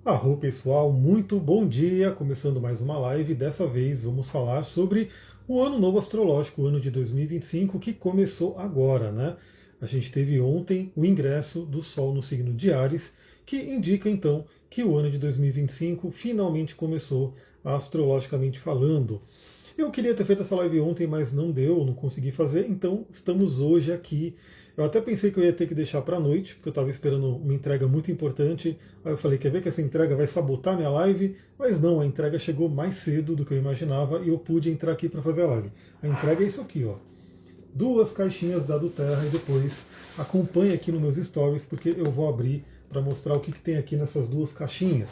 Arro pessoal, muito bom dia! Começando mais uma live. Dessa vez vamos falar sobre o ano novo astrológico, o ano de 2025, que começou agora, né? A gente teve ontem o ingresso do Sol no signo de Áries, que indica então que o ano de 2025 finalmente começou astrologicamente falando. Eu queria ter feito essa live ontem, mas não deu, não consegui fazer, então estamos hoje aqui. Eu até pensei que eu ia ter que deixar para a noite, porque eu estava esperando uma entrega muito importante. Aí eu falei, quer ver que essa entrega vai sabotar minha live? Mas não, a entrega chegou mais cedo do que eu imaginava e eu pude entrar aqui para fazer a live. A entrega é isso aqui, ó. Duas caixinhas da Terra e depois acompanhe aqui nos meus stories, porque eu vou abrir para mostrar o que tem aqui nessas duas caixinhas.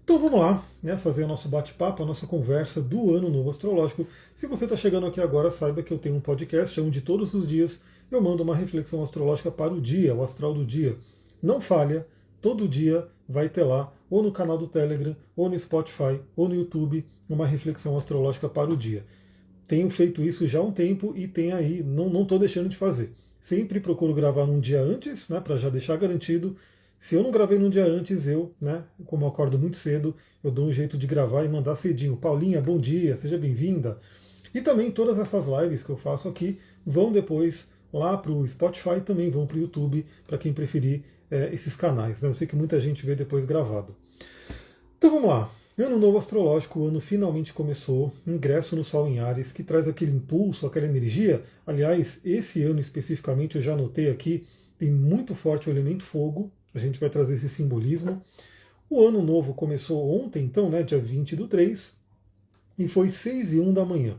Então vamos lá, né, fazer o nosso bate-papo, a nossa conversa do Ano Novo Astrológico. Se você está chegando aqui agora, saiba que eu tenho um podcast onde todos os dias eu mando uma reflexão astrológica para o dia, o astral do dia. Não falha, todo dia vai ter lá, ou no canal do Telegram, ou no Spotify, ou no YouTube, uma reflexão astrológica para o dia. Tenho feito isso já há um tempo e tem aí, não estou deixando de fazer. Sempre procuro gravar num dia antes, né, para já deixar garantido. Se eu não gravei num dia antes, como eu acordo muito cedo, eu dou um jeito de gravar e mandar cedinho. Paulinha, bom dia, seja bem-vinda. E também todas essas lives que eu faço aqui vão depois lá para o Spotify e também vão para o YouTube, para quem preferir esses canais, né? Eu sei que muita gente vê depois gravado. Então vamos lá. Ano novo astrológico, o ano finalmente começou, ingresso no Sol em Áries, que traz aquele impulso, aquela energia. Aliás, esse ano especificamente, eu já anotei aqui, tem muito forte o elemento fogo, a gente vai trazer esse simbolismo. O ano novo começou ontem, então, né, dia 20/3, e foi 6:01 da manhã.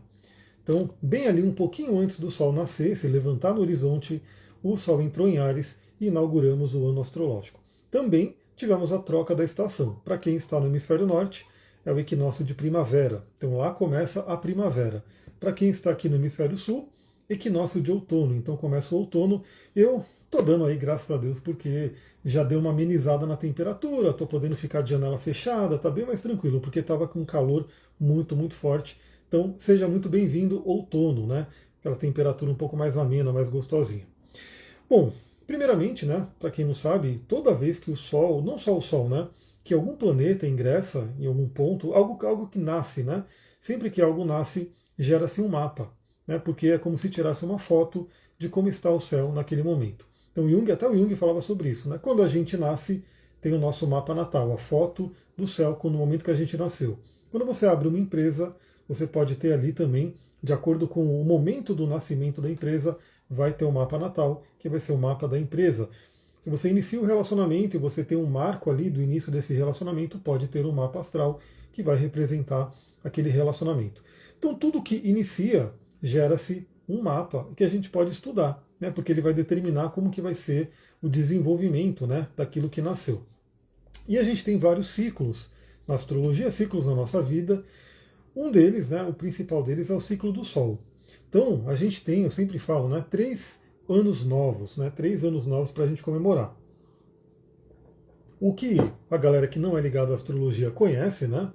Então, bem ali, um pouquinho antes do Sol nascer, se levantar no horizonte, o Sol entrou em Áries e inauguramos o ano astrológico. Também tivemos a troca da estação. Para quem está no hemisfério norte, é o equinócio de primavera. Então lá começa a primavera. Para quem está aqui no hemisfério sul, equinócio de outono. Então começa o outono. Eu estou dando aí, graças a Deus, porque já deu uma amenizada na temperatura, estou podendo ficar de janela fechada, está bem mais tranquilo, porque estava com um calor muito, muito forte. Então seja muito bem-vindo outono, né? Aquela temperatura um pouco mais amena, mais gostosinha. Bom, primeiramente, né, para quem não sabe, toda vez que o Sol, não só o Sol, né, que algum planeta ingressa em algum ponto, algo que nasce, né, sempre que algo nasce, gera-se um mapa, né, porque é como se tirasse uma foto de como está o céu naquele momento. Então até o Jung falava sobre isso, né, quando a gente nasce, tem o nosso mapa natal, a foto do céu no momento que a gente nasceu. Quando você abre uma empresa, você pode ter ali também, de acordo com o momento do nascimento da empresa, vai ter o mapa natal, que vai ser o mapa da empresa. Se você inicia o relacionamento e você tem um marco ali do início desse relacionamento, pode ter um mapa astral que vai representar aquele relacionamento. Então tudo que inicia gera-se um mapa que a gente pode estudar, né, porque ele vai determinar como que vai ser o desenvolvimento, né, daquilo que nasceu. E a gente tem vários ciclos na astrologia, ciclos na nossa vida. Um deles, né, o principal deles é o ciclo do Sol. Então, a gente tem, eu sempre falo, né, 3 anos novos, né, 3 anos novos para a gente comemorar. O que a galera que não é ligada à astrologia conhece, né,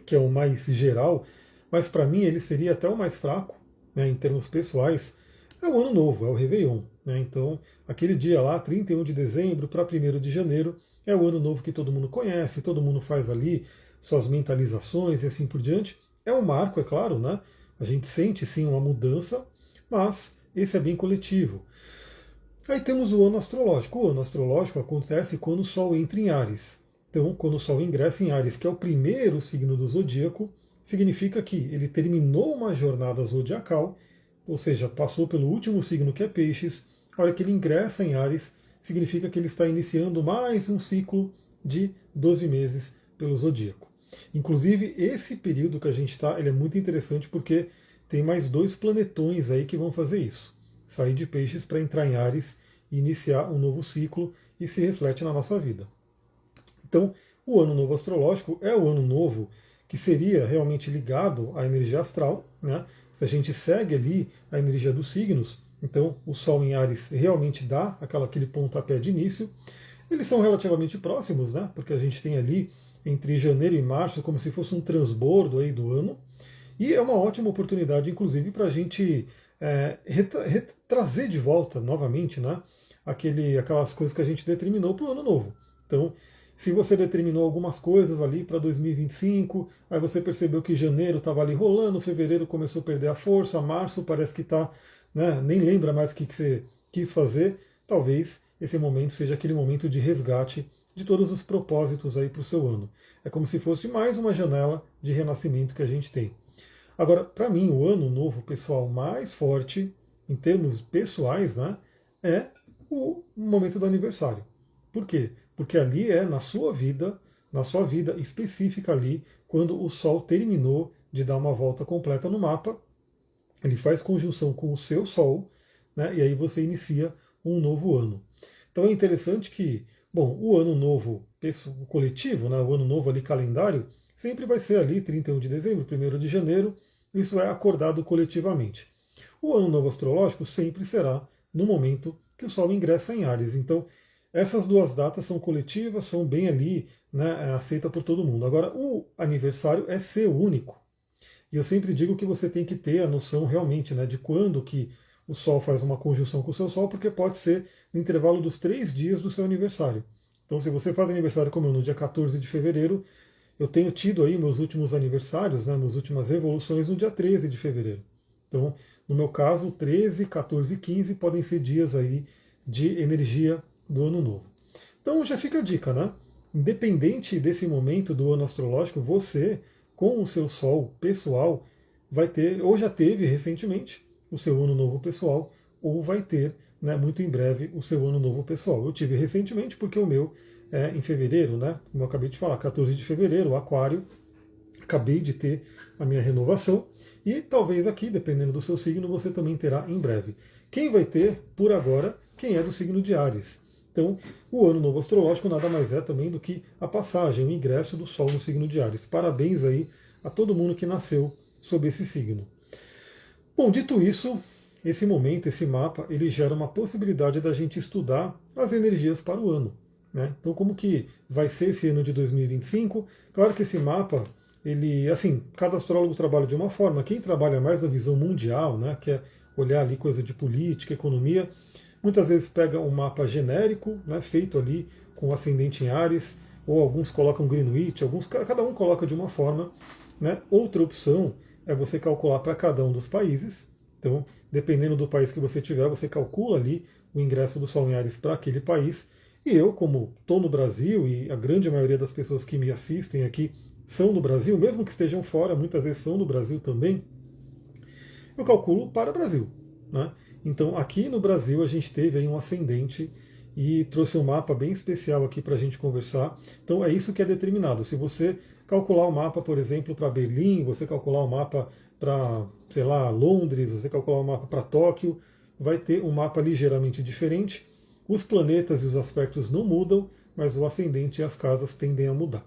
que é o mais geral, mas para mim ele seria até o mais fraco, né, em termos pessoais, é o Ano Novo, é o Réveillon. Né, então, aquele dia lá, 31 de dezembro para 1º de janeiro, é o Ano Novo que todo mundo conhece, todo mundo faz ali suas mentalizações e assim por diante. É um marco, é claro, né? A gente sente sim uma mudança, mas esse é bem coletivo. Aí temos o ano astrológico. O ano astrológico acontece quando o Sol entra em Áries. Então, quando o Sol ingressa em Áries, que é o primeiro signo do zodíaco, significa que ele terminou uma jornada zodiacal, ou seja, passou pelo último signo que é Peixes. A hora que ele ingressa em Áries, significa que ele está iniciando mais um ciclo de 12 meses pelo zodíaco. Inclusive, esse período que a gente está, ele é muito interessante porque tem mais 2 planetões aí que vão fazer isso. Sair de Peixes para entrar em Áries e iniciar um novo ciclo e se reflete na nossa vida. Então, o ano novo astrológico é o ano novo que seria realmente ligado à energia astral, né? Se a gente segue ali a energia dos signos, então o Sol em Áries realmente dá aquele pontapé de início. Eles são relativamente próximos, né? Porque a gente tem ali entre janeiro e março como se fosse um transbordo aí do ano. E é uma ótima oportunidade, inclusive, para a gente trazer de volta novamente, né, aquelas coisas que a gente determinou para o ano novo. Então, Se você determinou algumas coisas ali para 2025, aí você percebeu que janeiro estava ali rolando, fevereiro começou a perder a força, março parece que está, né, nem lembra mais o que você quis fazer, talvez esse momento seja aquele momento de resgate de todos os propósitos aí para o seu ano. É como se fosse mais uma janela de renascimento que a gente tem. Agora, para mim, o ano novo pessoal mais forte, em termos pessoais, né, é o momento do aniversário. Por quê? Porque ali é na sua vida específica ali, quando o Sol terminou de dar uma volta completa no mapa, ele faz conjunção com o seu Sol, né, e aí você inicia um novo ano. Então é interessante que, bom, o ano novo coletivo, né, o ano novo ali calendário, sempre vai ser ali 31 de dezembro, 1º de janeiro, isso é acordado coletivamente. O ano novo astrológico sempre será no momento que o Sol ingressa em Áries. Então, essas duas datas são coletivas, são bem ali, né, aceita por todo mundo. Agora, o aniversário é ser único. E eu sempre digo que você tem que ter a noção realmente, né, de quando que o Sol faz uma conjunção com o seu Sol, porque pode ser no intervalo dos 3 dias do seu aniversário. Então, se você faz aniversário como eu no dia 14 de fevereiro, eu tenho tido aí meus últimos aniversários, né, minhas últimas evoluções no dia 13 de fevereiro. Então, no meu caso, 13, 14 e 15 podem ser dias aí de energia do ano novo. Então já fica a dica, né? Independente desse momento do ano astrológico, você, com o seu Sol pessoal, vai ter, ou já teve recentemente, o seu ano novo pessoal, ou vai ter, né, muito em breve, o seu ano novo pessoal. Eu tive recentemente porque o meu é em fevereiro, né? Como eu acabei de falar, 14 de fevereiro, o Aquário. Acabei de ter a minha renovação e talvez aqui, dependendo do seu signo, você também terá em breve. Quem vai ter, por agora, quem é do signo de Áries. Então, o ano novo astrológico nada mais é também do que a passagem, o ingresso do Sol no signo de Áries. Parabéns aí a todo mundo que nasceu sob esse signo. Bom, dito isso, esse momento, esse mapa, ele gera uma possibilidade da gente estudar as energias para o ano. Né? Então, como que vai ser esse ano de 2025? Claro que esse mapa, ele, assim, cada astrólogo trabalha de uma forma. Quem trabalha mais na visão mundial, né, que é olhar ali coisa de política, economia, muitas vezes pega um mapa genérico, né, feito ali com ascendente em Áries, ou alguns colocam Greenwich, cada um coloca de uma forma. Né? Outra opção é você calcular para cada um dos países. Então, dependendo do país que você tiver, você calcula ali o ingresso do Sol em Áries para aquele país. E eu, como estou no Brasil, e a grande maioria das pessoas que me assistem aqui são do Brasil, mesmo que estejam fora, muitas vezes são do Brasil também, eu calculo para o Brasil. Né? Então, aqui no Brasil, a gente teve aí um ascendente e trouxe um mapa bem especial aqui para a gente conversar. Então, é isso que é determinado. Se você calcular o mapa, por exemplo, para Berlim, você calcular o mapa para, sei lá, Londres, você calcular o mapa para Tóquio, vai ter um mapa ligeiramente diferente. Os planetas e os aspectos não mudam, mas o ascendente e as casas tendem a mudar.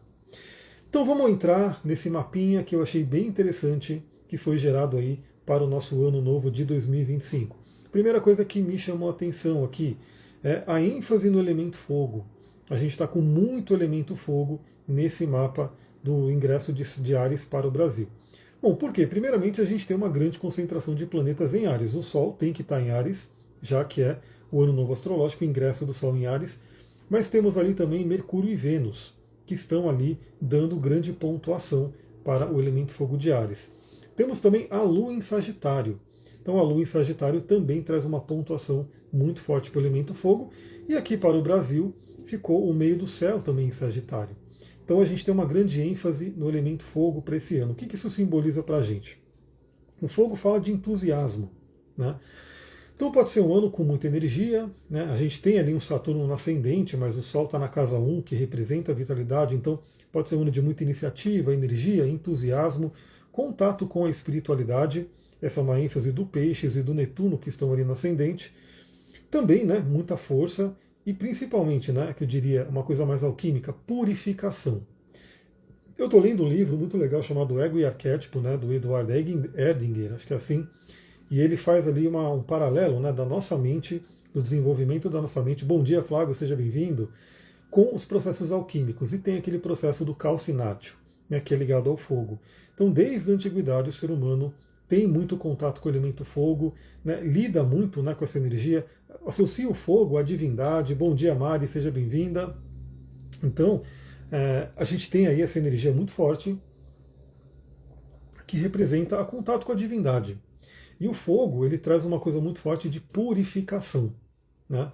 Então vamos entrar nesse mapinha que eu achei bem interessante, que foi gerado aí para o nosso ano novo de 2025. Primeira coisa que me chamou a atenção aqui é a ênfase no elemento fogo. A gente está com muito elemento fogo nesse mapa do ingresso de Áries para o Brasil. Bom, por quê? Primeiramente, a gente tem uma grande concentração de planetas em Áries. O Sol tem que estar em Áries, já que é o ano novo astrológico, o ingresso do Sol em Áries. Mas temos ali também Mercúrio e Vênus, que estão ali dando grande pontuação para o elemento fogo de Áries. Temos também a Lua em Sagitário. Então a Lua em Sagitário também traz uma pontuação muito forte para o elemento fogo. E aqui para o Brasil ficou o meio do céu também em Sagitário. Então a gente tem uma grande ênfase no elemento fogo para esse ano. O que isso simboliza para a gente? O fogo fala de entusiasmo. Né? Então pode ser um ano com muita energia. Né? A gente tem ali um Saturno no ascendente, mas o Sol está na casa 1, que representa a vitalidade. Então pode ser um ano de muita iniciativa, energia, entusiasmo, contato com a espiritualidade. Essa é uma ênfase do Peixes e do Netuno, que estão ali no ascendente. Também, né, muita força e principalmente, né, que eu diria uma coisa mais alquímica, purificação. Eu estou lendo um livro muito legal chamado Ego e Arquétipo, né, do Edward Erdinger, acho que é assim, e ele faz ali um paralelo, né, da nossa mente, do desenvolvimento da nossa mente. Bom dia, Flávio, seja bem-vindo, com os processos alquímicos. E tem aquele processo do calcinátil, né, que é ligado ao fogo. Então, desde a antiguidade, o ser humano tem muito contato com o elemento fogo, né, lida muito, né, com essa energia, associa o fogo à divindade. Bom dia, Mari, seja bem-vinda. Então, a gente tem aí essa energia muito forte que representa o contato com a divindade. E o fogo, ele traz uma coisa muito forte de purificação, né?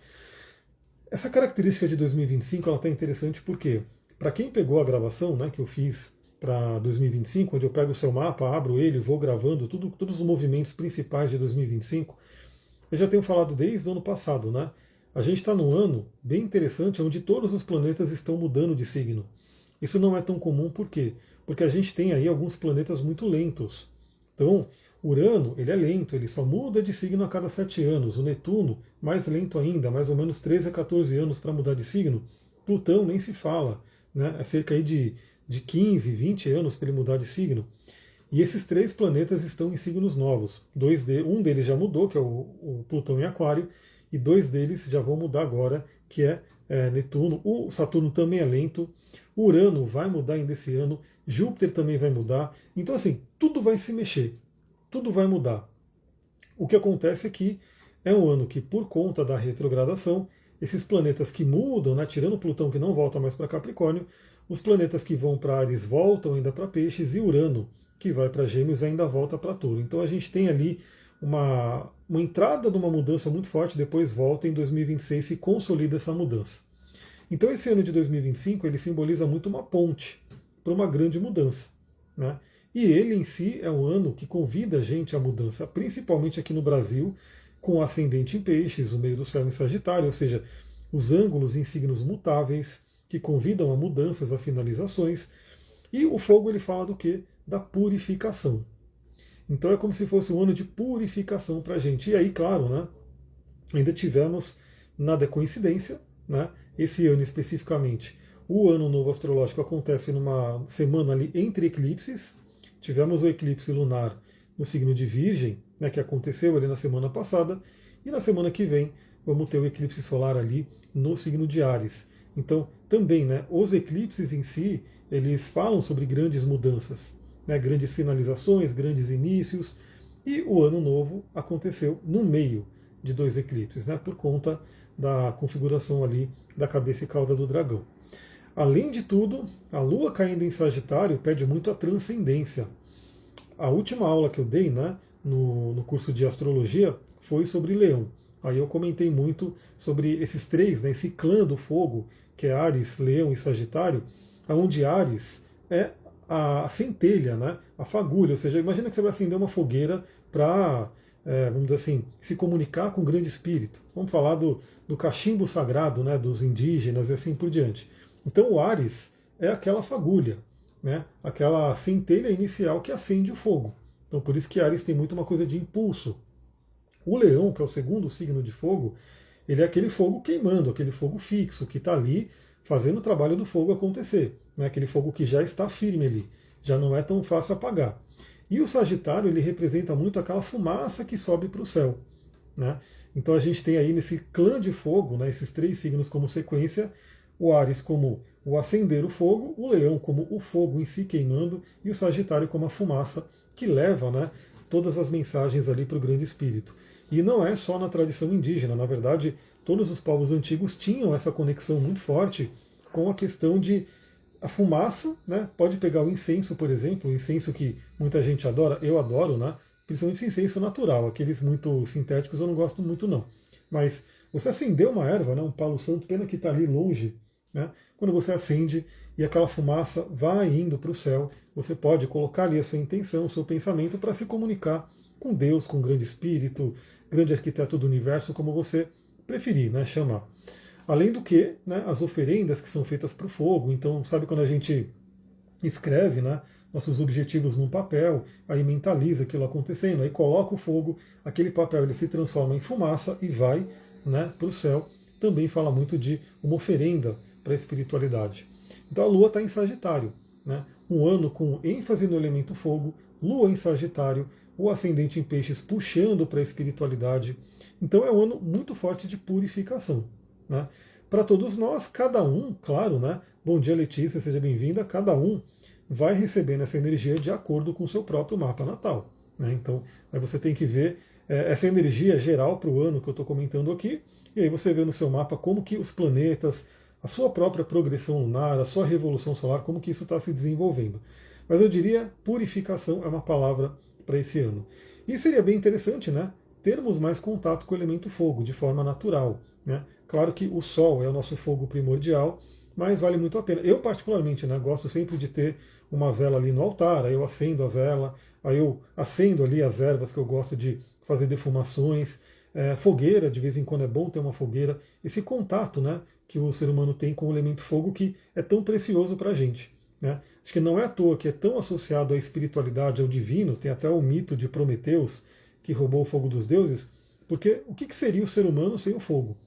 Essa característica de 2025 ela está interessante porque, para quem pegou a gravação, né, que eu fiz para 2025, onde eu pego o seu mapa, abro ele, vou gravando todos os movimentos principais de 2025, eu já tenho falado desde o ano passado, né? A gente está num ano bem interessante, onde todos os planetas estão mudando de signo. Isso não é tão comum, por quê? Porque a gente tem aí alguns planetas muito lentos. Então, Urano, ele é lento, ele só muda de signo a cada 7 anos. O Netuno, mais lento ainda, mais ou menos 13 a 14 anos para mudar de signo. Plutão nem se fala, né? É cerca aí de 15, 20 anos para ele mudar de signo. E esses três planetas estão em signos novos. Um deles já mudou, que é o Plutão em Aquário, e dois deles já vão mudar agora, que é Netuno. O Saturno também é lento. O Urano vai mudar ainda esse ano. Júpiter também vai mudar. Então, assim, tudo vai se mexer. Tudo vai mudar. O que acontece é que é um ano que, por conta da retrogradação, esses planetas que mudam, né, tirando Plutão que não volta mais para Capricórnio, os planetas que vão para Áries voltam ainda para Peixes e Urano, que vai para Gêmeos, ainda volta para Touro. Então a gente tem ali uma entrada de uma mudança muito forte, depois volta em 2026 e consolida essa mudança. Então esse ano de 2025 ele simboliza muito uma ponte para uma grande mudança, né? E ele em si é um ano que convida a gente à mudança, principalmente aqui no Brasil, com o ascendente em peixes, o meio do céu em Sagitário, ou seja, os ângulos em signos mutáveis, que convidam a mudanças, a finalizações. E o fogo ele fala do quê? Da purificação. Então é como se fosse um ano de purificação para a gente. E aí, claro, né, ainda tivemos, nada é coincidência, né, esse ano especificamente, o ano novo astrológico acontece numa semana ali entre eclipses. Tivemos o eclipse lunar no signo de Virgem, né, que aconteceu ali na semana passada, e na semana que vem vamos ter o eclipse solar ali no signo de Áries. Então, também, né, os eclipses em si, eles falam sobre grandes mudanças, né, grandes finalizações, grandes inícios, e o ano novo aconteceu no meio de dois eclipses, né, por conta da configuração ali da cabeça e cauda do dragão. Além de tudo, a Lua caindo em Sagitário pede muito a transcendência. A última aula que eu dei, né, no curso de astrologia foi sobre Leão. Aí eu comentei muito sobre esses três, né, esse clã do fogo, que é Áries, Leão e Sagitário, onde Áries é a centelha, né, a fagulha, ou seja, imagina que você vai acender uma fogueira para, vamos dizer assim, se comunicar com o grande espírito. Vamos falar do cachimbo sagrado, né, dos indígenas e assim por diante. Então o Áries é aquela fagulha, né? Aquela centelha inicial que acende o fogo. Então por isso que Áries tem muito uma coisa de impulso. O Leão, que é o segundo signo de fogo, ele é aquele fogo queimando, aquele fogo fixo, que está ali fazendo o trabalho do fogo acontecer. Né? Aquele fogo que já está firme ali, já não é tão fácil apagar. E o Sagitário, ele representa muito aquela fumaça que sobe para o céu. Né? Então a gente tem aí nesse clã de fogo, né, esses três signos como sequência, o Áries como o acender o fogo, o Leão como o fogo em si queimando e o Sagitário como a fumaça que leva, né, todas as mensagens ali para o grande espírito. E não é só na tradição indígena, na verdade, todos os povos antigos tinham essa conexão muito forte com a questão de a fumaça, né, pode pegar o incenso, por exemplo, o incenso que muita gente adora, eu adoro, né, principalmente o incenso natural, aqueles muito sintéticos eu não gosto muito não. Mas você acendeu uma erva, né, um palo santo, pena que está ali longe, né? Quando você acende e aquela fumaça vai indo para o céu, você pode colocar ali a sua intenção, o seu pensamento para se comunicar com Deus, com o grande espírito, grande arquiteto do universo, como você preferir, né, chamar. Além do que, né, as oferendas que são feitas para o fogo. Então, sabe quando a gente escreve, né, nossos objetivos num papel, aí mentaliza aquilo acontecendo, aí coloca o fogo, aquele papel ele se transforma em fumaça e vai, né, para o céu. Também fala muito de uma oferenda para a espiritualidade. Então a Lua está em Sagitário, né? Um ano com ênfase no elemento fogo, Lua em Sagitário, o ascendente em Peixes puxando para a espiritualidade. Então é um ano muito forte de purificação, né? Para todos nós, cada um, claro, né? Bom dia, Letícia, seja bem-vinda. Cada um vai recebendo essa energia de acordo com o seu próprio mapa natal, né? Então aí você tem que ver essa energia geral para o ano que eu estou comentando aqui, e aí você vê no seu mapa como que os planetas, a sua própria progressão lunar, a sua revolução solar, como que isso está se desenvolvendo. Mas eu diria purificação é uma palavra para esse ano. E seria bem interessante, né, termos mais contato com o elemento fogo de forma natural, né? Claro que o Sol é o nosso fogo primordial, mas vale muito a pena. Eu particularmente, né, gosto sempre de ter uma vela ali no altar, aí eu acendo a vela, aí eu acendo ali as ervas que eu gosto de fazer defumações, fogueira, de vez em quando é bom ter uma fogueira, esse contato, né, que o ser humano tem com o elemento fogo que é tão precioso para a gente. Né? Acho que não é à toa que é tão associado à espiritualidade, ao divino, tem até o mito de Prometeus, que roubou o fogo dos deuses, porque o que seria o ser humano sem o fogo?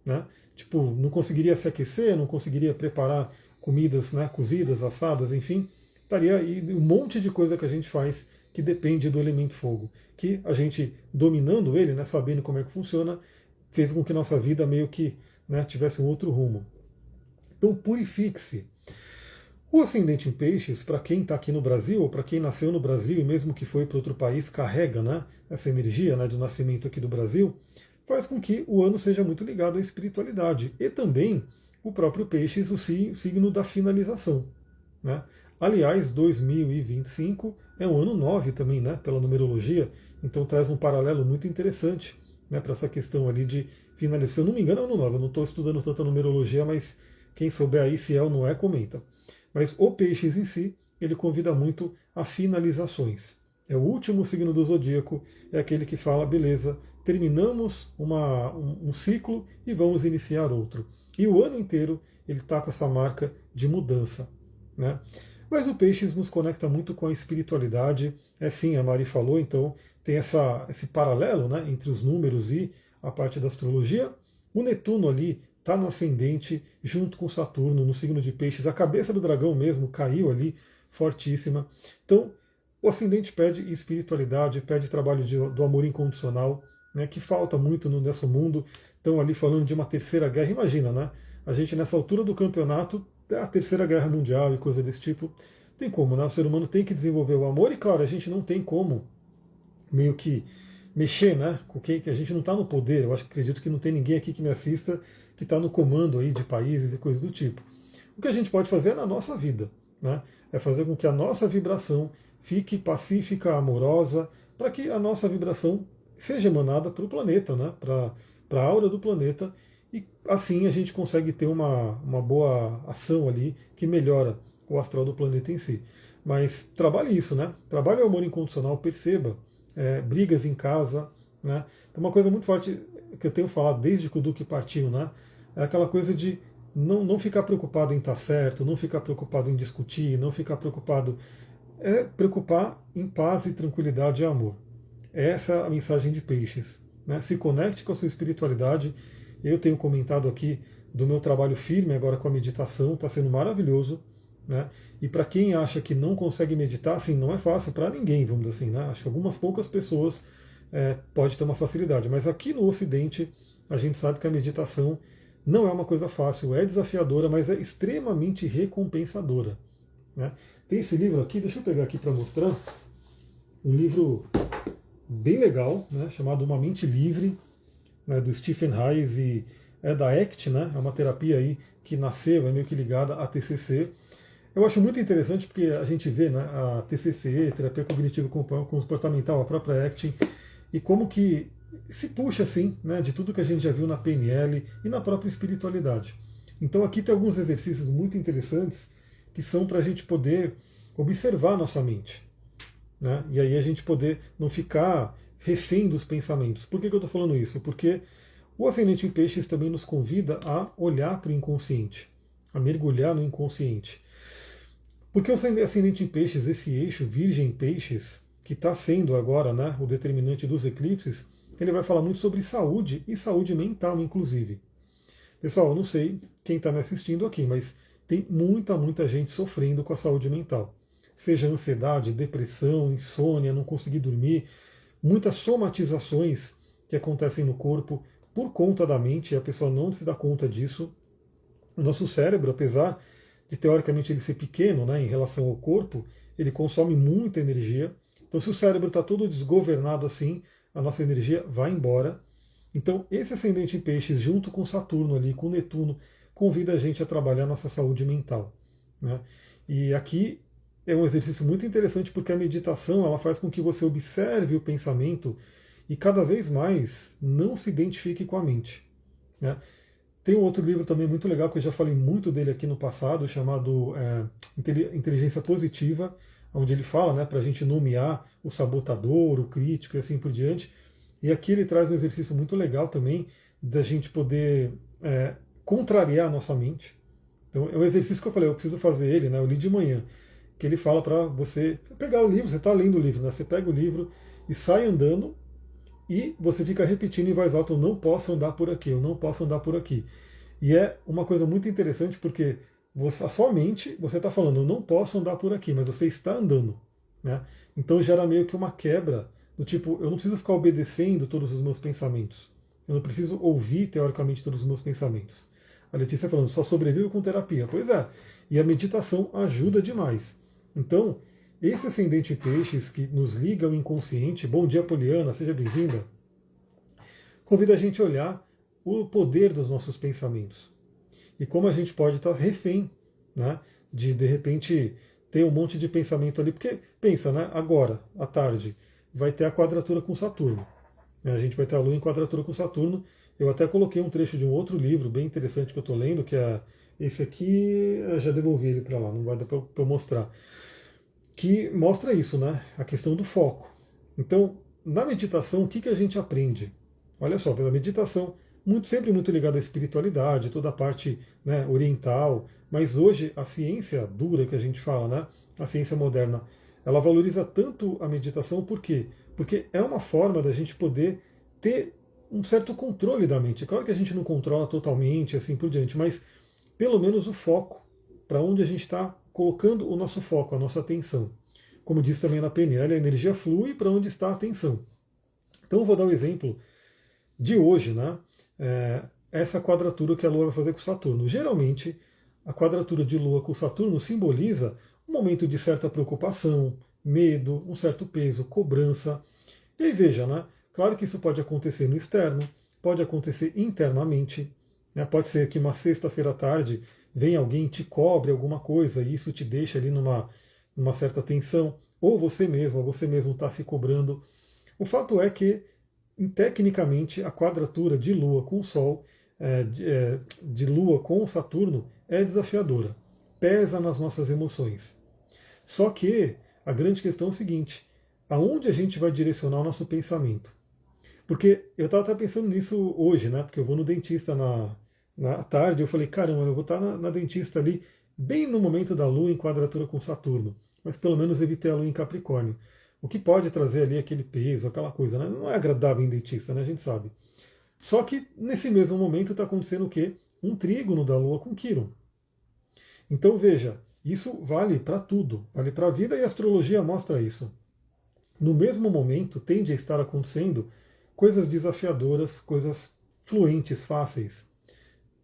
Né? Tipo, não conseguiria se aquecer, não conseguiria preparar comidas, né, cozidas, assadas, enfim, estaria aí um monte de coisa que a gente faz que depende do elemento fogo, que a gente dominando ele, né, sabendo como é que funciona, fez com que nossa vida meio que, né, tivesse um outro rumo. Então purifique-se. O ascendente em peixes, para quem está aqui no Brasil, ou para quem nasceu no Brasil e mesmo que foi para outro país, carrega, né, essa energia, né, do nascimento aqui do Brasil, faz com que o ano seja muito ligado à espiritualidade. E também o próprio peixes, o signo da finalização. Né? Aliás, 2025 é um ano 9 também, né, pela numerologia, então traz um paralelo muito interessante, né, para essa questão ali de finalização. Se eu não me engano, é ano 9, eu não estou estudando tanta numerologia, mas quem souber aí se é ou não é, comenta. Mas o peixes em si, ele convida muito a finalizações. É o último signo do zodíaco, é aquele que fala, beleza, terminamos um ciclo e vamos iniciar outro. E o ano inteiro ele está com essa marca de mudança. Né? Mas o peixes nos conecta muito com a espiritualidade, é sim, a Mari falou, então tem esse paralelo, né, entre os números e a parte da astrologia. O Netuno ali está no ascendente, junto com Saturno, no signo de peixes. A cabeça do dragão mesmo caiu ali, fortíssima. Então, o ascendente pede espiritualidade, pede trabalho do amor incondicional, né, que falta muito no nosso mundo. Estão ali falando de uma terceira guerra. Imagina, né? A gente nessa altura do campeonato, a terceira guerra mundial e coisa desse tipo. Tem como, né? O ser humano tem que desenvolver o amor e, claro, a gente não tem como meio que mexer, né? Com quem que a gente não está no poder. Eu acredito que não tem ninguém aqui que me assista que está no comando aí de países e coisas do tipo. O que a gente pode fazer é na nossa vida, né? É fazer com que a nossa vibração fique pacífica, amorosa, para que a nossa vibração seja emanada para o planeta, né? Para a aura do planeta, e assim a gente consegue ter uma boa ação ali que melhora o astral do planeta em si. Mas trabalhe isso, né? Trabalhe o amor incondicional, perceba brigas em casa, né? Então, uma coisa muito forte que eu tenho falado desde que o Duque partiu, né? É aquela coisa de não ficar preocupado em estar certo, não ficar preocupado em discutir, não ficar preocupado. É preocupar em paz e tranquilidade e amor. Essa é a mensagem de Peixes. Né? Se conecte com a sua espiritualidade. Eu tenho comentado aqui do meu trabalho firme agora com a meditação, está sendo maravilhoso. Né? E para quem acha que não consegue meditar, assim, não é fácil para ninguém, vamos dizer assim. Né? Acho que algumas poucas pessoas pode ter uma facilidade. Mas aqui no Ocidente, a gente sabe que a meditação não é uma coisa fácil, é desafiadora, mas é extremamente recompensadora. Né? Tem esse livro aqui, deixa eu pegar aqui para mostrar, um livro bem legal, né, chamado Uma Mente Livre, né, do Stephen Hayes, e é da ACT, né, é uma terapia aí que nasceu, é meio que ligada à TCC. Eu acho muito interessante porque a gente vê, né, a TCC, terapia cognitivo comportamental, a própria ACT, e como que se puxa assim, né, de tudo que a gente já viu na PNL e na própria espiritualidade. Então aqui tem alguns exercícios muito interessantes que são para a gente poder observar nossa mente. Né? E aí a gente poder não ficar refém dos pensamentos. Por que eu estou falando isso? Porque o ascendente em peixes também nos convida a olhar para o inconsciente, a mergulhar no inconsciente. Porque o ascendente em peixes, esse eixo virgem em peixes, que está sendo agora, né, o determinante dos eclipses, ele vai falar muito sobre saúde e saúde mental, inclusive. Pessoal, eu não sei quem está me assistindo aqui, mas tem muita gente sofrendo com a saúde mental. Seja ansiedade, depressão, insônia, não conseguir dormir, muitas somatizações que acontecem no corpo por conta da mente, e a pessoa não se dá conta disso. O nosso cérebro, apesar de teoricamente ele ser pequeno, né, em relação ao corpo, ele consome muita energia. Então, se o cérebro está todo desgovernado assim, a nossa energia vai embora. Então, esse ascendente em peixes, junto com Saturno ali, com Netuno, convida a gente a trabalhar a nossa saúde mental, né? E aqui é um exercício muito interessante porque a meditação ela faz com que você observe o pensamento e cada vez mais não se identifique com a mente, né? Tem um outro livro também muito legal que eu já falei muito dele aqui no passado, chamado Inteligência Positiva, onde ele fala, né, para a gente nomear o sabotador, o crítico e assim por diante. E aqui ele traz um exercício muito legal também da gente poder contrariar a nossa mente. Então é um exercício que eu falei, eu preciso fazer ele, né? Eu li de manhã, que ele fala para você pegar o livro, você está lendo o livro, né? Você pega o livro e sai andando e você fica repetindo em voz alta, eu não posso andar por aqui, eu não posso andar por aqui. E é uma coisa muito interessante porque a sua mente, você está falando, eu não posso andar por aqui, mas você está andando, né? Então gera meio que uma quebra do tipo, eu não preciso ficar obedecendo todos os meus pensamentos. Eu não preciso ouvir, teoricamente, todos os meus pensamentos. A Letícia falando, só sobrevivo com terapia. Pois é, e a meditação ajuda demais. Então, esse ascendente peixes que nos liga ao inconsciente, bom dia Poliana, seja bem-vinda, convida a gente a olhar o poder dos nossos pensamentos. E como a gente pode estar refém, né, de repente ter um monte de pensamento ali, porque pensa, né, agora, à tarde, vai ter a quadratura com Saturno. A gente vai ter a Lua em quadratura com Saturno. Eu até coloquei um trecho de um outro livro bem interessante que eu estou lendo, que é esse aqui, eu já devolvi ele para lá, não vai dar para eu mostrar, que mostra isso, né? A questão do foco. Então, na meditação, o que a gente aprende? Olha só, pela meditação, sempre muito ligada à espiritualidade, toda a parte, né, oriental, mas hoje a ciência dura que a gente fala, né? A ciência moderna, ela valoriza tanto a meditação, por quê? Porque é uma forma da gente poder ter um certo controle da mente. É claro que a gente não controla totalmente, assim por diante, mas pelo menos o foco, para onde a gente está colocando o nosso foco, a nossa atenção. Como diz também na PNL, a energia flui para onde está a atenção. Então eu vou dar o exemplo de hoje, né? Essa quadratura que a Lua vai fazer com Saturno. Geralmente, a quadratura de Lua com Saturno simboliza um momento de certa preocupação, medo, um certo peso, cobrança. E aí veja, né? Claro que isso pode acontecer no externo, pode acontecer internamente, né? Pode ser que uma sexta-feira à tarde vem alguém te cobre alguma coisa e isso te deixa ali numa certa tensão, ou você mesmo está se cobrando. O fato é que, tecnicamente, a quadratura de Lua com o Sol, de Lua com o Saturno, é desafiadora, pesa nas nossas emoções. Só que a grande questão é o seguinte, aonde a gente vai direcionar o nosso pensamento? Porque eu estava até pensando nisso hoje, né? Porque eu vou no dentista na tarde, eu falei, caramba, eu vou estar na dentista ali, bem no momento da Lua em quadratura com Saturno, mas pelo menos evitei a Lua em Capricórnio. O que pode trazer ali aquele peso, aquela coisa, né? Não é agradável em dentista, né? A gente sabe. Só que nesse mesmo momento está acontecendo o quê? Um trígono da Lua com Quirón. Então veja, isso vale para tudo, vale para a vida e a astrologia mostra isso. No mesmo momento tende a estar acontecendo coisas desafiadoras, coisas fluentes, fáceis.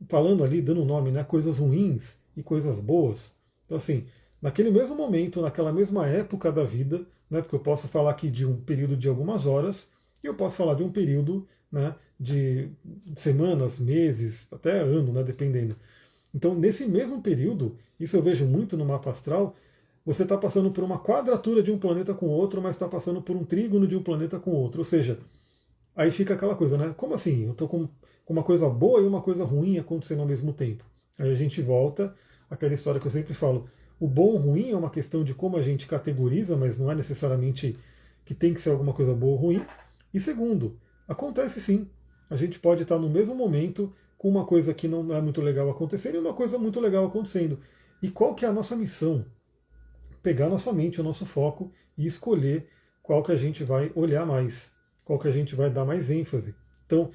Falando ali, dando nome, né? Coisas ruins e coisas boas. Então assim, naquele mesmo momento, naquela mesma época da vida, né, porque eu posso falar aqui de um período de algumas horas, e eu posso falar de um período, né, de semanas, meses, até ano, né, dependendo. Então, nesse mesmo período, isso eu vejo muito no mapa astral, você está passando por uma quadratura de um planeta com outro, mas está passando por um trígono de um planeta com outro. Ou seja, aí fica aquela coisa, né? Como assim? Eu estou com uma coisa boa e uma coisa ruim acontecendo ao mesmo tempo. Aí a gente volta àquela história que eu sempre falo. O bom ou ruim é uma questão de como a gente categoriza, mas não é necessariamente que tem que ser alguma coisa boa ou ruim. E segundo, acontece sim. A gente pode estar no mesmo momento com uma coisa que não é muito legal acontecendo e uma coisa muito legal acontecendo. E qual que é a nossa missão? Pegar a nossa mente, o nosso foco e escolher qual que a gente vai olhar mais, qual que a gente vai dar mais ênfase. Então,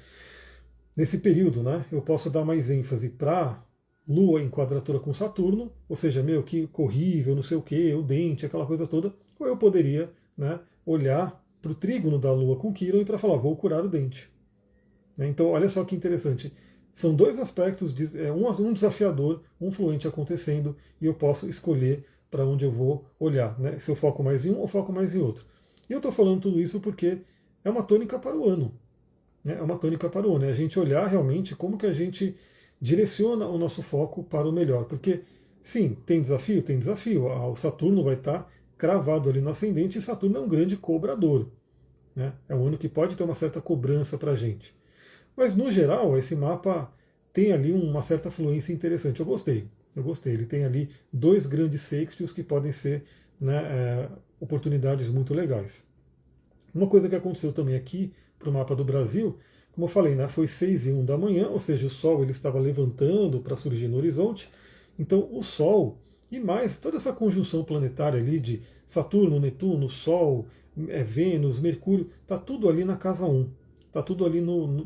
nesse período, né, eu posso dar mais ênfase para Lua em quadratura com Saturno, ou seja, meu, que horrível, não sei o que, o dente, aquela coisa toda, ou eu poderia, né, olhar para o trígono da Lua com Quirón e para falar, vou curar o dente. Então, olha só que interessante. São dois aspectos, um desafiador, um fluente acontecendo, e eu posso escolher para onde eu vou olhar, né? Se eu foco mais em um ou foco mais em outro. E eu estou falando tudo isso porque é uma tônica para o ano. Né? É uma tônica para o ano. É a gente olhar realmente como que a gente direciona o nosso foco para o melhor. Porque, sim, tem desafio? Tem desafio. O Saturno vai estar cravado ali no ascendente e Saturno é um grande cobrador. Né? É um ano que pode ter uma certa cobrança para a gente. Mas, no geral, esse mapa tem ali uma certa fluência interessante. Eu gostei. Eu gostei. Ele tem ali dois grandes sextios que podem ser, né, oportunidades muito legais. Uma coisa que aconteceu também aqui para o mapa do Brasil, como eu falei, né, foi 6:01 da manhã, ou seja, o Sol ele estava levantando para surgir no horizonte. Então o Sol e mais toda essa conjunção planetária ali de Saturno, Netuno, Sol, Vênus, Mercúrio, está tudo ali na casa 1. Está tudo ali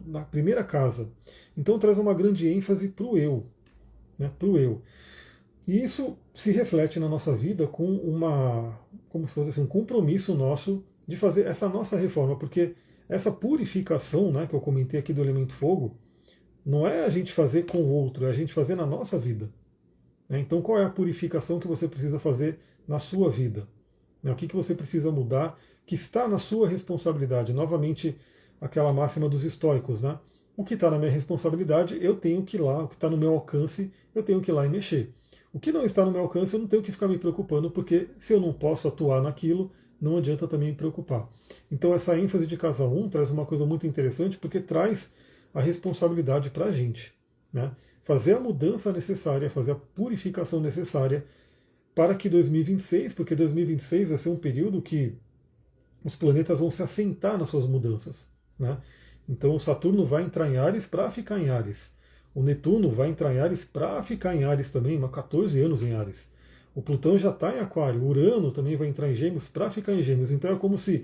na primeira casa. Então traz uma grande ênfase para o eu. Né, para o eu. E isso se reflete na nossa vida com como se fosse assim, um compromisso nosso de fazer essa nossa reforma, porque essa purificação, né, que eu comentei aqui do elemento fogo, não é a gente fazer com o outro, é a gente fazer na nossa vida. Né? Então, qual é a purificação que você precisa fazer na sua vida? Né? O que você precisa mudar que está na sua responsabilidade? Novamente, aquela máxima dos estoicos, né? O que está na minha responsabilidade, eu tenho que ir lá, o que está no meu alcance, eu tenho que ir lá e mexer. O que não está no meu alcance, eu não tenho que ficar me preocupando, porque se eu não posso atuar naquilo, não adianta também me preocupar. Então essa ênfase de casa 1 traz uma coisa muito interessante, porque traz a responsabilidade para a gente. Né? Fazer a mudança necessária, fazer a purificação necessária para que 2026, porque 2026 vai ser um período que os planetas vão se assentar nas suas mudanças. Né? Então o Saturno vai entrar em Áries para ficar em Áries. O Netuno vai entrar em Áries para ficar em Áries também, 14 anos em Áries. O Plutão já está em Aquário, o Urano também vai entrar em Gêmeos para ficar em Gêmeos. Então é como se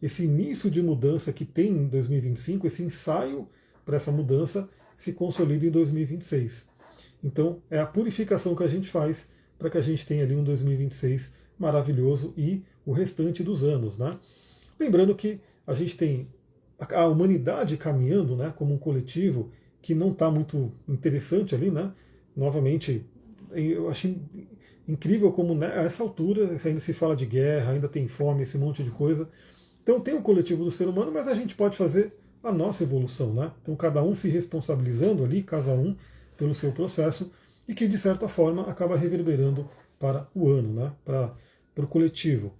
esse início de mudança que tem em 2025, esse ensaio para essa mudança, se consolida em 2026. Então é a purificação que a gente faz para que a gente tenha ali um 2026 maravilhoso e o restante dos anos. Né? Lembrando que a gente tem a humanidade caminhando, né, como um coletivo que não está muito interessante ali, né? Novamente, eu achei incrível como, né, a essa altura ainda se fala de guerra, ainda tem fome, esse monte de coisa. Então tem o coletivo do ser humano, mas a gente pode fazer a nossa evolução, né? Então cada um se responsabilizando ali, casa um, pelo seu processo e que de certa forma acaba reverberando para o ano, né? Para o coletivo.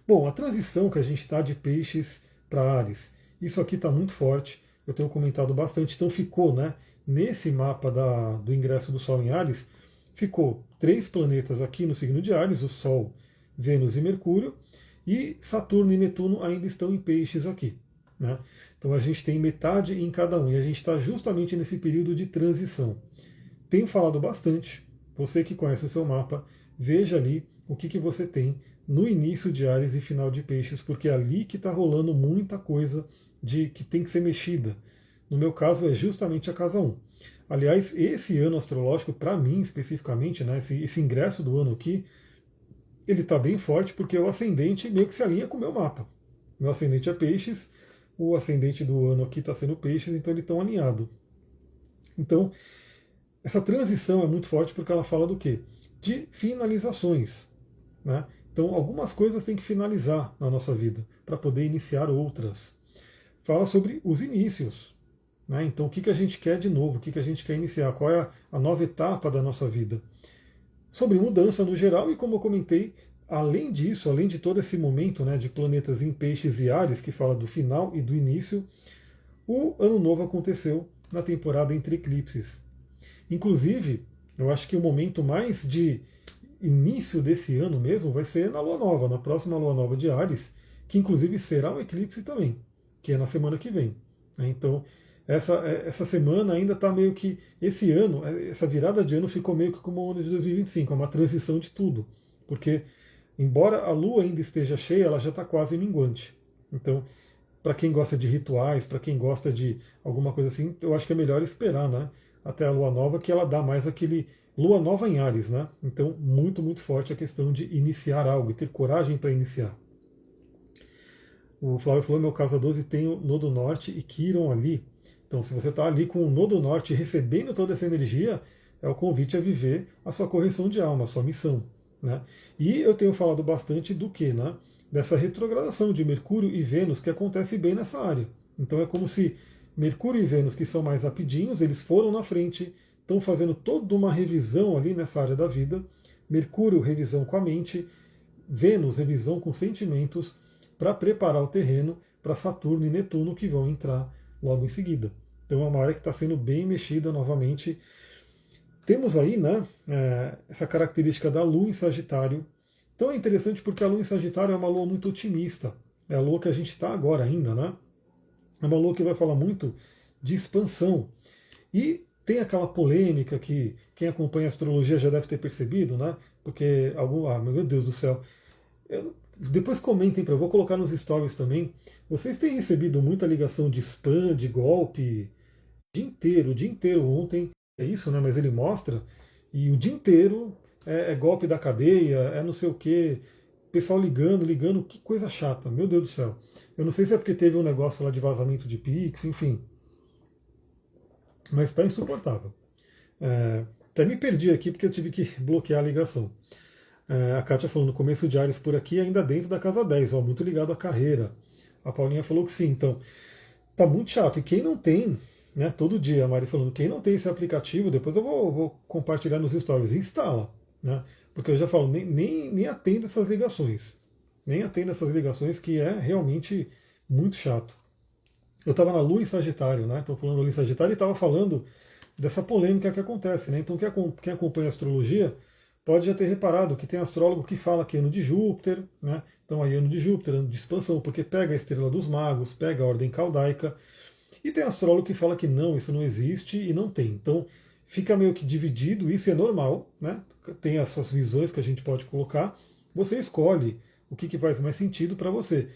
Bom, a transição que a gente está de peixes para Áries, isso aqui está muito forte, eu tenho comentado bastante, então ficou, né, nesse mapa do ingresso do Sol em Áries, ficou 3 planetas aqui no signo de Áries, o Sol, Vênus e Mercúrio, e Saturno e Netuno ainda estão em peixes aqui. Né? Então a gente tem metade em cada um, e a gente está justamente nesse período de transição. Tenho falado bastante, você que conhece o seu mapa, veja ali o que você tem no início de Áries e final de Peixes, porque é ali que está rolando muita coisa que tem que ser mexida. No meu caso, é justamente a casa 1. Aliás, esse ano astrológico, para mim especificamente, né, esse ingresso do ano aqui, ele está bem forte porque o ascendente meio que se alinha com o meu mapa. Meu ascendente é Peixes, o ascendente do ano aqui está sendo Peixes, então eles estão alinhados. Então, essa transição é muito forte porque ela fala do quê? De finalizações. Né? Então, algumas coisas têm que finalizar na nossa vida para poder iniciar outras. Fala sobre os inícios. Né? Então, o que a gente quer de novo, o que a gente quer iniciar, qual é a nova etapa da nossa vida. Sobre mudança no geral, e como eu comentei, além disso, além de todo esse momento, né, de planetas em peixes e Áries, que fala do final e do início, o ano novo aconteceu na temporada entre eclipses. Inclusive, eu acho que o momento mais de início desse ano mesmo vai ser na Lua Nova, na próxima Lua Nova de Áries, que inclusive será um eclipse também, que é na semana que vem. Né? Então, essa semana ainda está meio que. Esse ano, essa virada de ano ficou meio que como o ano de 2025, é uma transição de tudo. Porque, embora a Lua ainda esteja cheia, ela já está quase minguante. Então, para quem gosta de rituais, para quem gosta de alguma coisa assim, eu acho que é melhor esperar, né? Até a Lua Nova, que ela dá mais aquele Lua Nova em Áries, né? Então, muito, muito forte a questão de iniciar algo e ter coragem para iniciar. O Flávio falou, meu casa 12 tem o Nodo Norte e Quiron ali. Então, se você está ali com o Nodo Norte recebendo toda essa energia, é o convite a viver a sua correção de alma, a sua missão. Né? E eu tenho falado bastante do que, né? Dessa retrogradação de Mercúrio e Vênus que acontece bem nessa área. Então é como se Mercúrio e Vênus, que são mais rapidinhos, eles foram na frente, estão fazendo toda uma revisão ali nessa área da vida. Mercúrio, revisão com a mente, Vênus, revisão com sentimentos, para preparar o terreno para Saturno e Netuno, que vão entrar logo em seguida. Então é uma área que está sendo bem mexida novamente. Temos aí, né, essa característica da Lua em Sagitário. Então é interessante porque a Lua em Sagitário é uma Lua muito otimista. É a Lua que a gente está agora ainda, né? É uma Lua que vai falar muito de expansão. E tem aquela polêmica que quem acompanha a astrologia já deve ter percebido, né? Porque meu Deus do céu. Depois comentem para eu vou colocar nos stories também. Vocês têm recebido muita ligação de spam, de golpe, o dia inteiro ontem, é isso, né? Mas ele mostra, e o dia inteiro é golpe da cadeia, é não sei o quê, pessoal ligando, que coisa chata, meu Deus do céu. Eu não sei se é porque teve um negócio lá de vazamento de Pix, enfim, mas está insuportável. Até me perdi aqui porque eu tive que bloquear a ligação. A Kátia falou, no começo de Áries por aqui, ainda dentro da casa 10, ó, muito ligado à carreira. A Paulinha falou que sim, então tá muito chato. E quem não tem, né, todo dia a Mari falando, quem não tem esse aplicativo, depois eu vou compartilhar nos stories, instala, né? Porque eu já falo, nem atenda essas ligações. Nem atenda essas ligações, que é realmente muito chato. Eu estava na Lua em Sagitário, né? Estou falando ali em Sagitário e estava falando dessa polêmica que acontece, né? Então quem acompanha a astrologia pode já ter reparado que tem astrólogo que fala que é ano de Júpiter, né? Então aí ano de Júpiter, ano de expansão, porque pega a estrela dos magos, pega a ordem caldaica, e tem astrólogo que fala que não, isso não existe e não tem. Então fica meio que dividido, isso é normal, né? Tem as suas visões que a gente pode colocar, você escolhe o que faz mais sentido para você.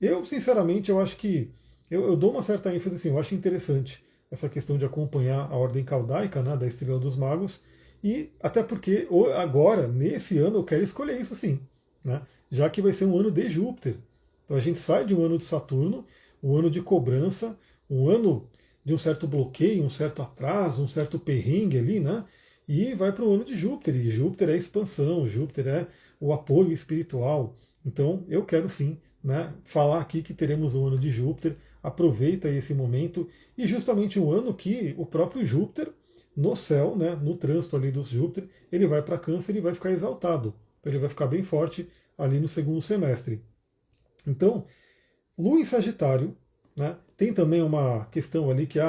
Eu, sinceramente, eu acho que eu dou uma certa ênfase, assim, eu acho interessante essa questão de acompanhar a ordem caldaica, né, da Estrela dos Magos, e até porque agora, nesse ano, eu quero escolher isso sim, né, já que vai ser um ano de Júpiter. Então a gente sai de um ano de Saturno, um ano de cobrança, um ano de um certo bloqueio, um certo atraso, um certo perrengue ali, né, e vai para o ano de Júpiter, e Júpiter é expansão, Júpiter é o apoio espiritual. Então eu quero sim, né, falar aqui que teremos um ano de Júpiter, aproveita esse momento, e justamente um ano que o próprio Júpiter, no céu, né, no trânsito ali do Júpiter, ele vai para Câncer e vai ficar exaltado. Então ele vai ficar bem forte ali no segundo semestre. Então, Lua em Sagitário, né, tem também uma questão ali que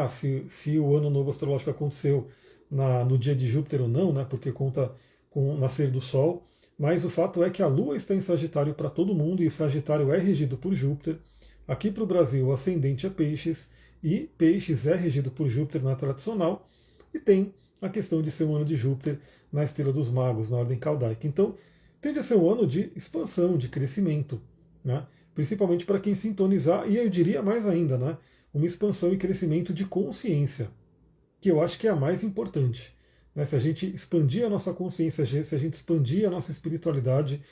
se o ano novo astrológico aconteceu no dia de Júpiter ou não, né, porque conta com o nascer do Sol, mas o fato é que a Lua está em Sagitário para todo mundo, e Sagitário é regido por Júpiter. Aqui para o Brasil, o ascendente é Peixes, e Peixes é regido por Júpiter na tradicional, e tem a questão de ser um ano de Júpiter na Estrela dos Magos, na ordem caldaica. Então, tende a ser um ano de expansão, de crescimento, né? Principalmente para quem sintonizar, e eu diria mais ainda, né? Uma expansão e crescimento de consciência, que eu acho que é a mais importante. Né? Se a gente expandir a nossa consciência, se a gente expandir a nossa espiritualidade,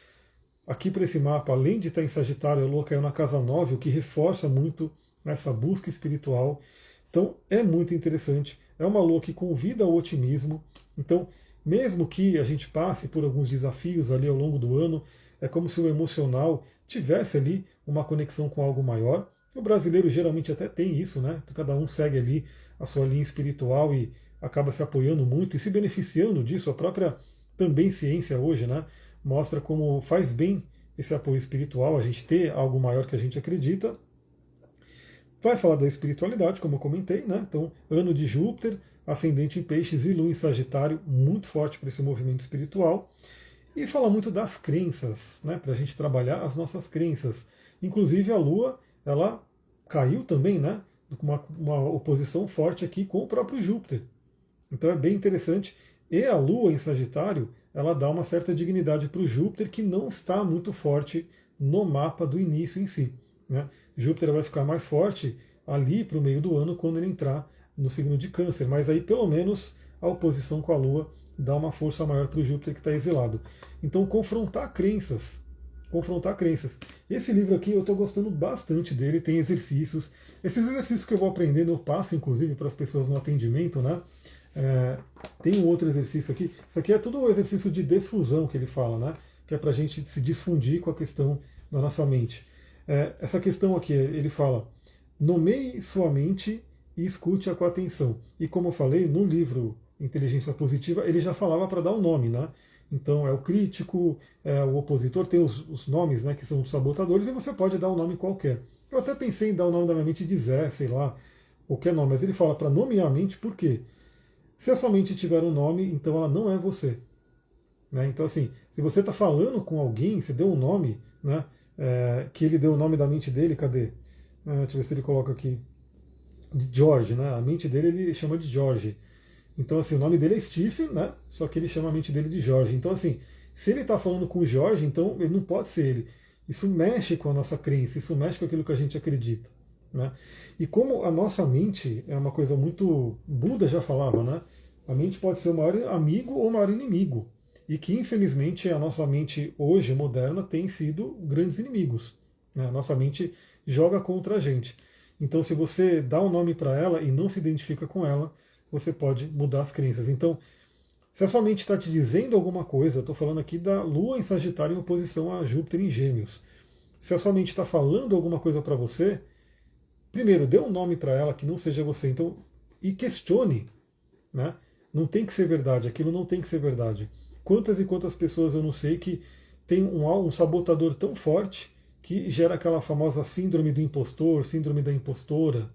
aqui para esse mapa, além de estar em Sagitário, a Lua caiu na casa 9, o que reforça muito essa busca espiritual. Então é muito interessante. É uma Lua que convida ao otimismo. Então, mesmo que a gente passe por alguns desafios ali ao longo do ano, é como se o emocional tivesse ali uma conexão com algo maior. O brasileiro geralmente até tem isso, né? Cada um segue ali a sua linha espiritual e acaba se apoiando muito e se beneficiando disso. A própria também ciência hoje, né, mostra como faz bem esse apoio espiritual, a gente ter algo maior que a gente acredita. Vai falar da espiritualidade, como eu comentei, né? Então, ano de Júpiter, ascendente em Peixes e Lua em Sagitário, muito forte para esse movimento espiritual. E fala muito das crenças, né? Para a gente trabalhar as nossas crenças. Inclusive a Lua, ela caiu também, né? Com uma oposição forte aqui com o próprio Júpiter. Então é bem interessante. E a Lua em Sagitário, ela dá uma certa dignidade para o Júpiter que não está muito forte no mapa do início em si. Né? Júpiter vai ficar mais forte ali para o meio do ano quando ele entrar no signo de Câncer, mas aí pelo menos a oposição com a Lua dá uma força maior para o Júpiter que está exilado. Então confrontar crenças. Confrontar crenças. Esse livro aqui eu estou gostando bastante dele, tem exercícios. Esses exercícios que eu vou aprendendo eu passo inclusive para as pessoas no atendimento, né? Tem um outro exercício aqui. Isso aqui é tudo um exercício de desfusão que ele fala, né? Que é para a gente se desfundir com a questão da nossa mente. Essa questão aqui, ele fala: nomeie sua mente e escute-a com atenção. E como eu falei, no livro Inteligência Positiva, ele já falava para dar o nome, né? Então é o crítico, é o opositor, tem os nomes, né, que são os sabotadores, e você pode dar um nome qualquer. Eu até pensei em dar o nome da minha mente de Zé, sei lá, qualquer nome, mas ele fala para nomear a mente, por quê? Se a sua mente tiver um nome, então ela não é você. Né? Então, assim, se você está falando com alguém, você deu um nome, né? Que ele deu o nome da mente dele, cadê? Deixa eu ver se ele coloca aqui. De George, né? A mente dele ele chama de George. Então, assim, o nome dele é Stephen, né? Só que ele chama a mente dele de Jorge. Então, assim, se ele está falando com o Jorge, então ele não pode ser ele. Isso mexe com a nossa crença, isso mexe com aquilo que a gente acredita. Né? E como a nossa mente é uma coisa muito. Buda já falava, né? A mente pode ser o maior amigo ou o maior inimigo. E que, infelizmente, a nossa mente hoje, moderna, tem sido grandes inimigos. Né? A nossa mente joga contra a gente. Então, se você dá um nome para ela e não se identifica com ela, você pode mudar as crenças. Então, se a sua mente está te dizendo alguma coisa, eu estou falando aqui da Lua em Sagitário em oposição a Júpiter em Gêmeos. Se a sua mente está falando alguma coisa para você, primeiro, dê um nome para ela que não seja você. Então, e questione. Né? Não tem que ser verdade, aquilo não tem que ser verdade. Quantas e quantas pessoas eu não sei que tem um sabotador tão forte que gera aquela famosa síndrome do impostor, síndrome da impostora,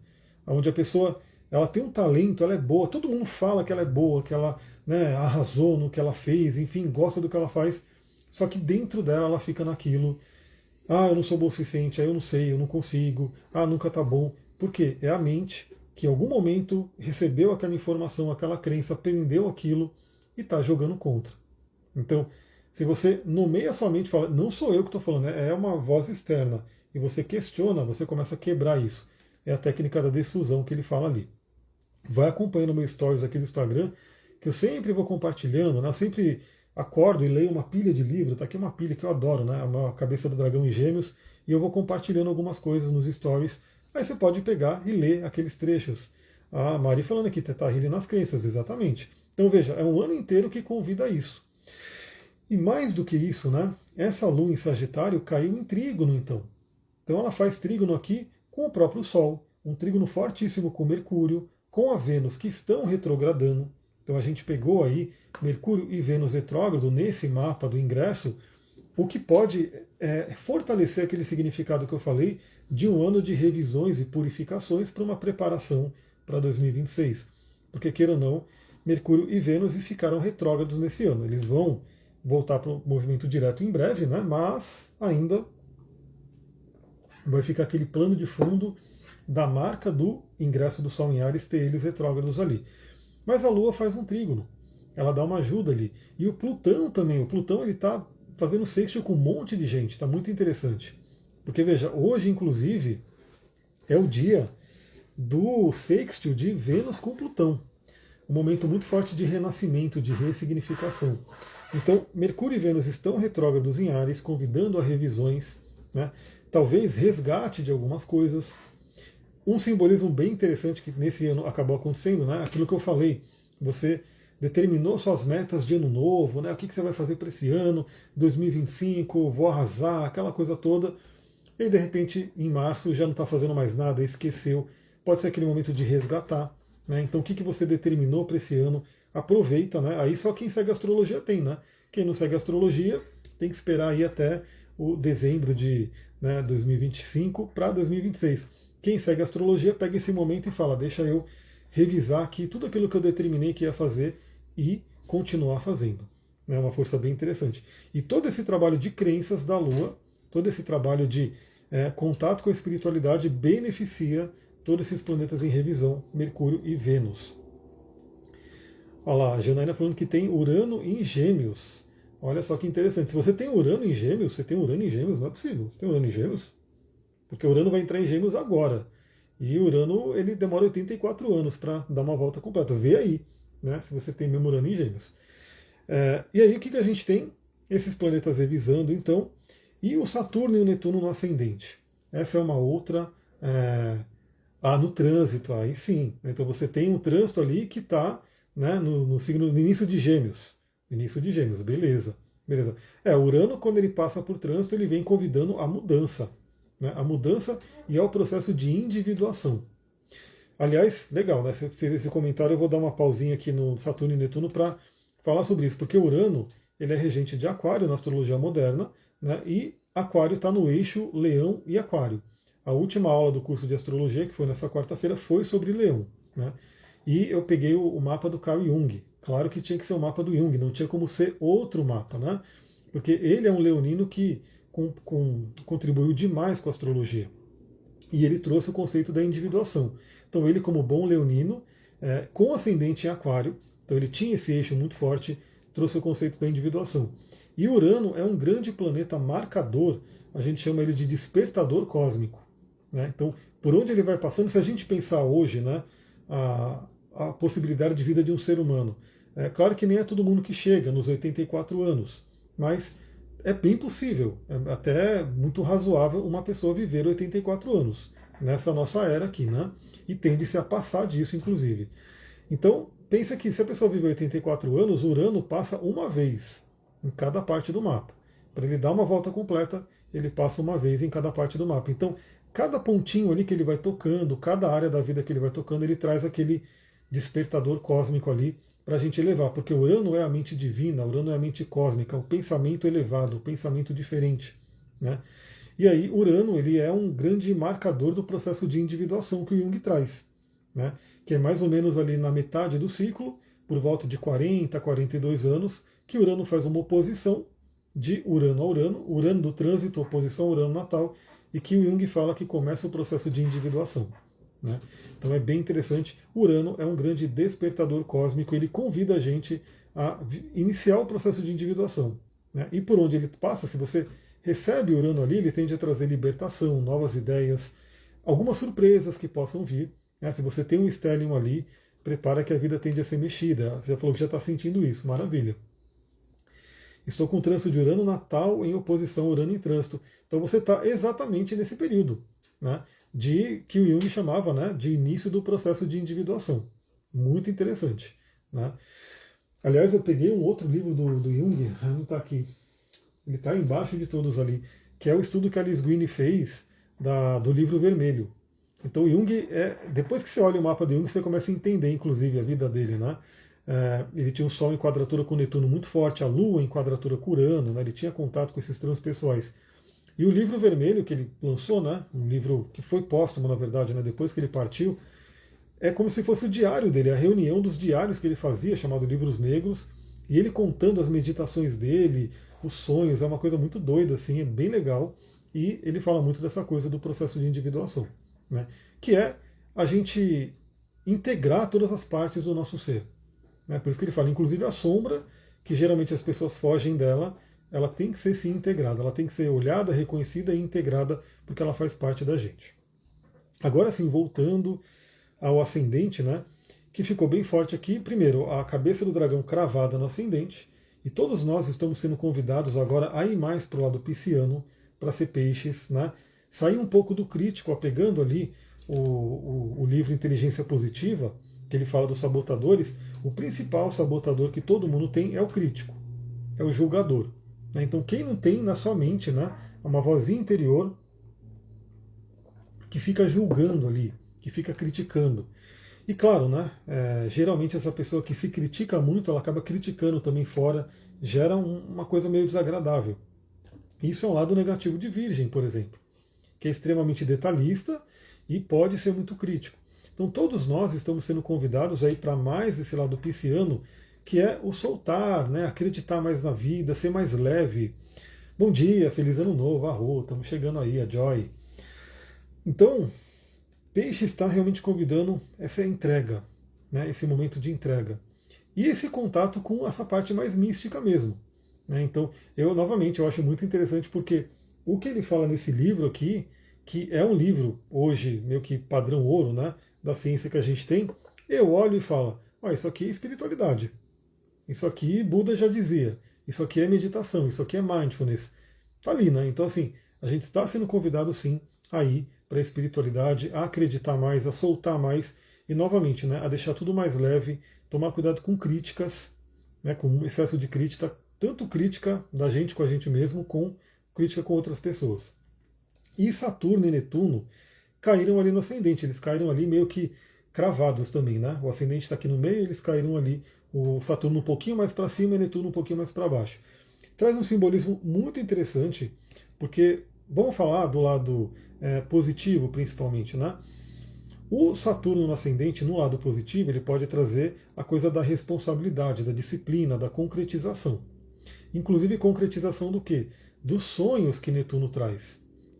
onde a pessoa ela tem um talento, ela é boa, todo mundo fala que ela é boa, que ela, né, arrasou no que ela fez, enfim, gosta do que ela faz, só que dentro dela ela fica naquilo, ah, eu não sou bom o suficiente, ah, eu não sei, eu não consigo, ah, nunca tá bom. Por quê? É a mente que em algum momento recebeu aquela informação, aquela crença, aprendeu aquilo e está jogando contra. Então, se você nomeia a sua mente e fala, não sou eu que estou falando, é uma voz externa, e você questiona, você começa a quebrar isso. É a técnica da desfusão que ele fala ali. Vai acompanhando meus stories aqui do Instagram, que eu sempre vou compartilhando, né? Eu sempre acordo e leio uma pilha de livro, tá aqui uma pilha que eu adoro, né? Uma Cabeça do Dragão em Gêmeos, e eu vou compartilhando algumas coisas nos stories. Aí você pode pegar e ler aqueles trechos. A Mari falando aqui, Teta Healing nas crenças, exatamente. Então veja, é um ano inteiro que convida a isso. E mais do que isso, né? Essa lua em Sagitário caiu em trígono, então. Então ela faz trígono aqui com o próprio Sol, um trígono fortíssimo com Mercúrio, com a Vênus que estão retrogradando. Então a gente pegou aí Mercúrio e Vênus retrógrado nesse mapa do ingresso, o que pode fortalecer aquele significado que eu falei de um ano de revisões e purificações para uma preparação para 2026. Porque, queira ou não, Mercúrio e Vênus ficaram retrógrados nesse ano. Eles vão voltar para o movimento direto em breve, né? Mas ainda vai ficar aquele plano de fundo da marca do ingresso do Sol em Áries ter eles retrógrados ali. Mas a Lua faz um trígono, ela dá uma ajuda ali. E o Plutão também, o Plutão ele está fazendo sextil com um monte de gente, está muito interessante. Porque veja, hoje inclusive é o dia do sextil de Vênus com Plutão. Um momento muito forte de renascimento, de ressignificação. Então, Mercúrio e Vênus estão retrógrados em Áries, convidando a revisões, né? Talvez resgate de algumas coisas. Um simbolismo bem interessante que nesse ano acabou acontecendo, né? Aquilo que eu falei, você determinou suas metas de ano novo, né? O que você vai fazer para esse ano, 2025, vou arrasar, aquela coisa toda. E de repente, em março, já não está fazendo mais nada, esqueceu. Pode ser aquele momento de resgatar. Né? Então, o que você determinou para esse ano? Aproveita, né? Aí só quem segue astrologia tem, né? Quem não segue astrologia tem que esperar aí até o dezembro de 2025 para 2026. Quem segue astrologia pega esse momento e fala, deixa eu revisar aqui tudo aquilo que eu determinei que ia fazer e continuar fazendo. É uma força bem interessante. E todo esse trabalho de crenças da Lua, todo esse trabalho de contato com a espiritualidade beneficia todos esses planetas em revisão, Mercúrio e Vênus. Olha lá, a Janaína falando que tem Urano em Gêmeos. Olha só que interessante. Se você tem Urano em Gêmeos, você tem Urano em Gêmeos, não é possível. Você tem Urano em Gêmeos? Porque Urano vai entrar em Gêmeos agora. E Urano, ele demora 84 anos para dar uma volta completa. Vê aí, né, se você tem mesmo Urano em Gêmeos. E aí, o que a gente tem? Esses planetas revisando, então, e o Saturno e o Netuno no ascendente. Essa é uma outra... no trânsito, aí sim. Então você tem um trânsito ali que está, né, no signo, no início de Gêmeos. Início de Gêmeos, beleza. Beleza. Urano, quando ele passa por trânsito, ele vem convidando a mudança. Né, a mudança e ao processo de individuação. Aliás, legal, né? Você fez esse comentário, eu vou dar uma pausinha aqui no Saturno e Netuno para falar sobre isso, porque Urano ele é regente de Aquário na astrologia moderna, né? E Aquário está no eixo Leão e Aquário. A última aula do curso de astrologia, que foi nessa quarta-feira, foi sobre Leão, né? E eu peguei o mapa do Carl Jung. Claro que tinha que ser o mapa do Jung, não tinha como ser outro mapa, né? Porque ele é um leonino que contribuiu demais com a astrologia. E ele trouxe o conceito da individuação. Então, ele, como bom leonino, com ascendente em Aquário, então ele tinha esse eixo muito forte, trouxe o conceito da individuação. E Urano é um grande planeta marcador, a gente chama ele de despertador cósmico. Né? Então, por onde ele vai passando, se a gente pensar hoje, né, a possibilidade de vida de um ser humano, é claro que nem é todo mundo que chega nos 84 anos, mas é bem possível, é até muito razoável uma pessoa viver 84 anos nessa nossa era aqui, né? E tende-se a passar disso, inclusive. Então, pensa que se a pessoa vive 84 anos, Urano passa uma vez em cada parte do mapa. Para ele dar uma volta completa, ele passa uma vez em cada parte do mapa. Então, cada pontinho ali que ele vai tocando, cada área da vida que ele vai tocando, ele traz aquele despertador cósmico ali para a gente elevar, porque Urano é a mente divina, Urano é a mente cósmica, o pensamento elevado, o pensamento diferente, né? E aí Urano ele é um grande marcador do processo de individuação que o Jung traz, né? Que é mais ou menos ali na metade do ciclo, por volta de 40, 42 anos, que Urano faz uma oposição de Urano a Urano, Urano do trânsito, oposição a Urano natal, e que o Jung fala que começa o processo de individuação. Né? Então é bem interessante. Urano é um grande despertador cósmico, ele convida a gente a iniciar o processo de individuação. Né? E por onde ele passa, se você recebe Urano ali, ele tende a trazer libertação, novas ideias, algumas surpresas que possam vir. Né? Se você tem um stellium ali, prepara que a vida tende a ser mexida. Você já falou que já está sentindo isso, maravilha. Estou com o trânsito de Urano natal em oposição a Urano em trânsito. Então você está exatamente nesse período, né, de que o Jung chamava, né, de início do processo de individuação. Muito interessante. Né? Aliás, eu peguei um outro livro do Jung, não está aqui, ele está embaixo de todos ali, que é o estudo que a Alice Green fez do livro vermelho. Então o Jung, depois que você olha o mapa do Jung, você começa a entender, inclusive, a vida dele, né? Ele tinha o Sol em quadratura com Netuno muito forte, a Lua em quadratura com Urano, né? Ele tinha contato com esses transpessoais. E o livro vermelho que ele lançou, né? Um livro que foi póstumo, na verdade, né? Depois que ele partiu, é como se fosse o diário dele, a reunião dos diários que ele fazia, chamado Livros Negros, e ele contando as meditações dele, os sonhos, é uma coisa muito doida, assim, é bem legal, e ele fala muito dessa coisa do processo de individuação, né? Que é a gente integrar todas as partes do nosso ser. Né? Por isso que ele fala, inclusive a sombra, que geralmente as pessoas fogem dela, ela tem que ser sim integrada, ela tem que ser olhada, reconhecida e integrada, porque ela faz parte da gente. Agora sim, voltando ao ascendente, né, que ficou bem forte aqui, primeiro, a cabeça do dragão cravada no ascendente, e todos nós estamos sendo convidados agora a ir mais para o lado pisciano, para ser peixes, né, sair um pouco do crítico, apegando ali o livro Inteligência Positiva, que ele fala dos sabotadores. O principal sabotador que todo mundo tem é o crítico, é o julgador. Né? Então, quem não tem na sua mente, né, uma vozinha interior que fica julgando ali, que fica criticando. E claro, né, geralmente essa pessoa que se critica muito, ela acaba criticando também fora, gera uma coisa meio desagradável. Isso é um lado negativo de Virgem, por exemplo, que é extremamente detalhista e pode ser muito crítico. Então todos nós estamos sendo convidados aí para mais esse lado pisciano, que é o soltar, né, acreditar mais na vida, ser mais leve. Bom dia, feliz ano novo, arro, estamos chegando aí, a Joy. Então, Peixe está realmente convidando essa entrega, né, esse momento de entrega. E esse contato com essa parte mais mística mesmo. Né? Então, novamente, eu acho muito interessante porque o que ele fala nesse livro aqui, que é um livro hoje meio que padrão ouro, né, da ciência que a gente tem, eu olho e falo, isso aqui é espiritualidade. Isso aqui Buda já dizia. Isso aqui é meditação, isso aqui é mindfulness. Tá ali, né? Então, assim, a gente está sendo convidado sim a ir para a espiritualidade, a acreditar mais, a soltar mais e, novamente, né, a deixar tudo mais leve, tomar cuidado com críticas, né, com excesso de crítica, tanto crítica da gente com a gente mesmo, com crítica com outras pessoas. E Saturno e Netuno caíram ali no ascendente, eles caíram ali meio que cravados também, né? O ascendente está aqui no meio, eles caíram ali, o Saturno um pouquinho mais para cima e Netuno um pouquinho mais para baixo. Traz um simbolismo muito interessante, porque vamos falar do lado positivo, principalmente, né? O Saturno no ascendente, no lado positivo, ele pode trazer a coisa da responsabilidade, da disciplina, da concretização. Inclusive concretização do quê? Dos sonhos que Netuno traz.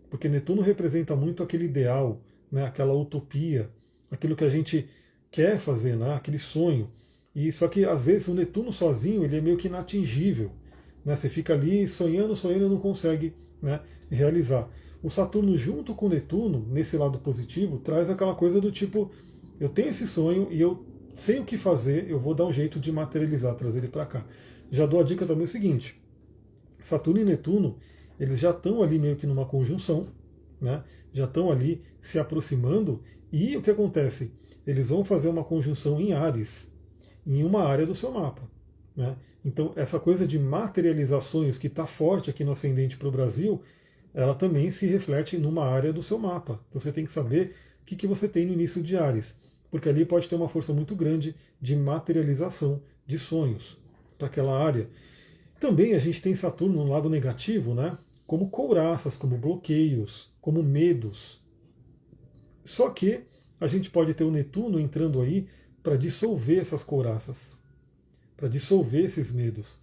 Porque Netuno representa muito aquele ideal, né? Aquela utopia, aquilo que a gente quer fazer, né? Aquele sonho. E só que às vezes o Netuno sozinho ele é meio que inatingível. Né? Você fica ali sonhando, sonhando e não consegue, né, realizar. O Saturno junto com o Netuno, nesse lado positivo, traz aquela coisa do tipo, eu tenho esse sonho e eu sei o que fazer, eu vou dar um jeito de materializar, trazer ele para cá. Já dou a dica também o seguinte, Saturno e Netuno, eles já estão ali meio que numa conjunção, né? Já estão ali se aproximando, e o que acontece? Eles vão fazer uma conjunção em Áries, em uma área do seu mapa. Né? Então, essa coisa de materializar sonhos que está forte aqui no ascendente para o Brasil, ela também se reflete numa área do seu mapa. Então, você tem que saber o que você tem no início de Áries, porque ali pode ter uma força muito grande de materialização de sonhos para aquela área. Também a gente tem Saturno no lado negativo, né? Como couraças, como bloqueios, como medos. Só que a gente pode ter o Netuno entrando aí para dissolver essas couraças, para dissolver esses medos,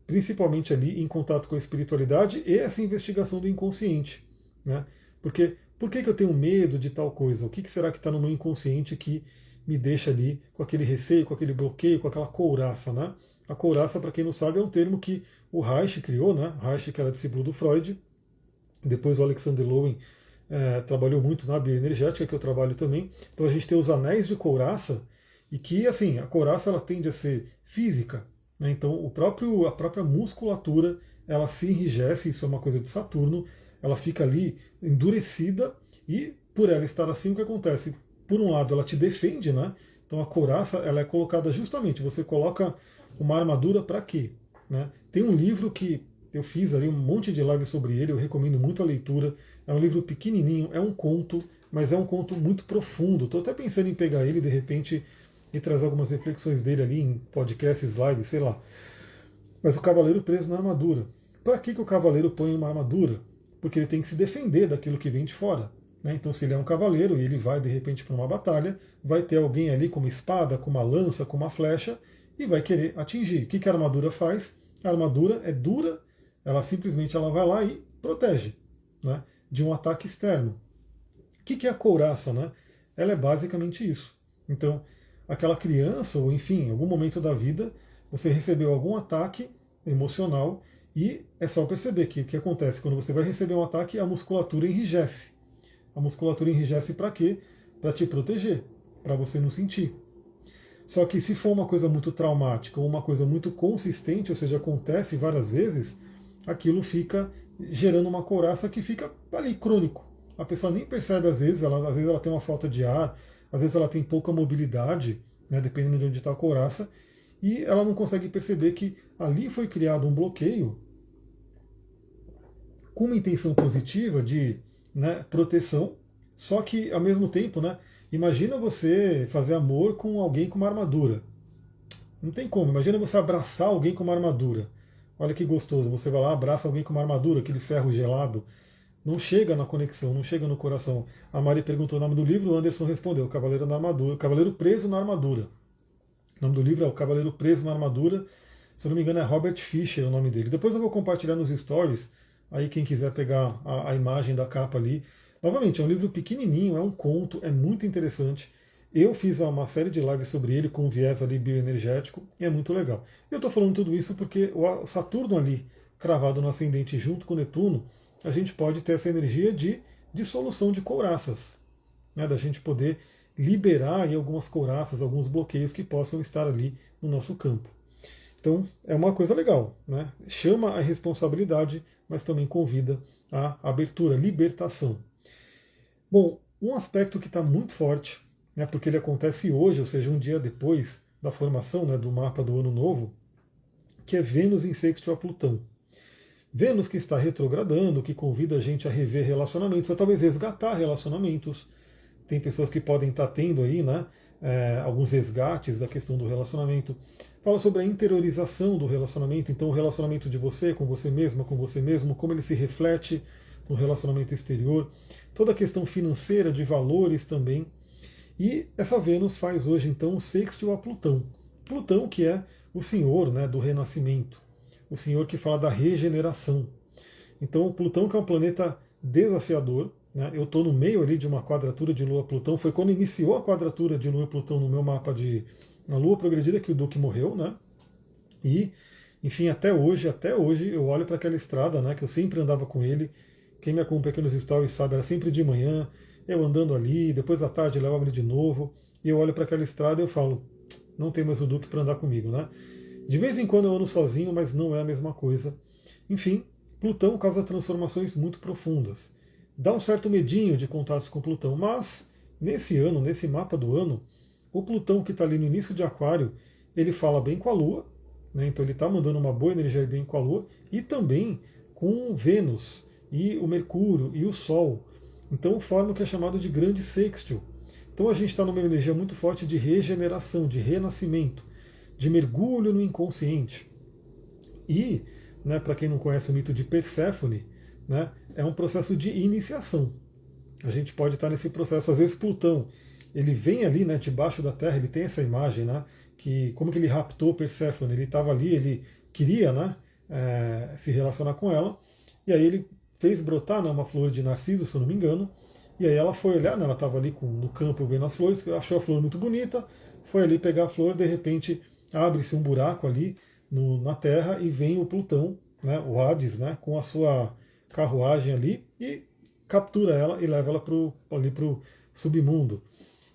principalmente ali em contato com a espiritualidade e essa investigação do inconsciente. Né? Porque por que eu tenho medo de tal coisa? O que será que está no meu inconsciente que me deixa ali com aquele receio, com aquele bloqueio, com aquela couraça? Né? A couraça, para quem não sabe, é um termo que o Reich criou, né? Reich, que era discípulo do Freud, depois o Alexander Lowen trabalhou muito na bioenergética, que eu trabalho também. Então a gente tem os anéis de couraça, e que, assim, a couraça ela tende a ser física, né? Então a própria musculatura ela se enrijece, isso é uma coisa de Saturno, ela fica ali endurecida, e por ela estar assim, o que acontece? Por um lado, ela te defende, né? Então a couraça ela é colocada justamente, você coloca uma armadura para quê? Né? Tem um livro que eu fiz ali um monte de lives sobre ele, eu recomendo muito a leitura. É um livro pequenininho, é um conto, mas é um conto muito profundo. Estou até pensando em pegar ele de repente e trazer algumas reflexões dele ali em podcasts, lives, sei lá. Mas o cavaleiro preso na armadura. Para que o cavaleiro põe uma armadura? Porque ele tem que se defender daquilo que vem de fora. Né? Então, se ele é um cavaleiro e ele vai de repente para uma batalha, vai ter alguém ali com uma espada, com uma lança, com uma flecha e vai querer atingir. O que a armadura faz? A armadura é dura, ela vai lá e protege, né, de um ataque externo. O que é a couraça? Né? Ela é basicamente isso. Então, aquela criança, ou enfim, em algum momento da vida, você recebeu algum ataque emocional e é só perceber que o que acontece quando você vai receber um ataque, a musculatura enrijece. A musculatura enrijece para quê? Para te proteger, para você não sentir. Só que se for uma coisa muito traumática ou uma coisa muito consistente, ou seja, acontece várias vezes, aquilo fica gerando uma couraça que fica ali crônico. A pessoa nem percebe às vezes ela tem uma falta de ar, às vezes ela tem pouca mobilidade, né, dependendo de onde está a couraça, e ela não consegue perceber que ali foi criado um bloqueio com uma intenção positiva de, né, proteção, só que ao mesmo tempo, né, imagina você fazer amor com alguém com uma armadura. Não tem como. Imagina você abraçar alguém com uma armadura. Olha que gostoso. Você vai lá, abraça alguém com uma armadura, aquele ferro gelado. Não chega na conexão, não chega no coração. A Mari perguntou o nome do livro, o Anderson respondeu, Cavaleiro na Armadura, Cavaleiro Preso na Armadura. O nome do livro é O Cavaleiro Preso na Armadura. Se eu não me engano é Robert Fisher o nome dele. Depois eu vou compartilhar nos stories, aí quem quiser pegar a imagem da capa ali. Novamente, é um livro pequenininho, é um conto, é muito interessante. Eu fiz uma série de lives sobre ele com um viés ali bioenergético, e é muito legal. Eu estou falando tudo isso porque o Saturno ali, cravado no ascendente junto com o Netuno, a gente pode ter essa energia de dissolução de couraças, né, da gente poder liberar aí algumas couraças, alguns bloqueios que possam estar ali no nosso campo. Então é uma coisa legal, né? Chama a responsabilidade, mas também convida a abertura, libertação. Bom, um aspecto que está muito forte, né, porque ele acontece hoje, ou seja, um dia depois da formação, né, do mapa do Ano Novo, que é Vênus em sexto a Plutão. Vênus que está retrogradando, que convida a gente a rever relacionamentos, a talvez resgatar relacionamentos. Tem pessoas que podem estar tendo aí, né, alguns resgates da questão do relacionamento. Fala sobre a interiorização do relacionamento, então o relacionamento de você com você mesma, com você mesmo, como ele se reflete no relacionamento exterior, toda a questão financeira, de valores também. E essa Vênus faz hoje então o sextil a Plutão. Plutão que é o senhor, né, do renascimento, o senhor que fala da regeneração. Então Plutão que é um planeta desafiador, né, eu estou no meio ali de uma quadratura de Lua-Plutão, foi quando iniciou a quadratura de Lua-Plutão no meu mapa de na Lua progredida que o Duque morreu, né? E, enfim, até hoje eu olho para aquela estrada, né, que eu sempre andava com ele. Quem me acompanha aqui nos stories sabe, era sempre de manhã, eu andando ali, depois à tarde eu levava ele de novo, e eu olho para aquela estrada e eu falo, não tem mais o Duque para andar comigo, né? De vez em quando eu ando sozinho, mas não é a mesma coisa. Enfim, Plutão causa transformações muito profundas. Dá um certo medinho de contatos com Plutão, mas nesse ano, nesse mapa do ano, o Plutão que está ali no início de Aquário, ele fala bem com a Lua, né? Então ele está mandando uma boa energia bem com a Lua, e também com Vênus, e o Mercúrio, e o Sol. Então forma o que é chamado de grande sextil. Então a gente está numa energia muito forte de regeneração, de renascimento, de mergulho no inconsciente. E, né, para quem não conhece o mito de Perséfone, né, é um processo de iniciação. A gente pode estar nesse processo. Às vezes Plutão, ele vem ali, né, debaixo da Terra, ele tem essa imagem, né, que como que ele raptou Perséfone, ele estava ali, ele queria, né, se relacionar com ela, e aí ele fez brotar, né, uma flor de narciso, se eu não me engano, e aí ela foi olhar, né, ela estava ali no campo vendo as flores, achou a flor muito bonita, foi ali pegar a flor, de repente abre-se um buraco ali na Terra e vem o Plutão, né, o Hades, né, com a sua carruagem ali e captura ela e leva ela ali para o submundo.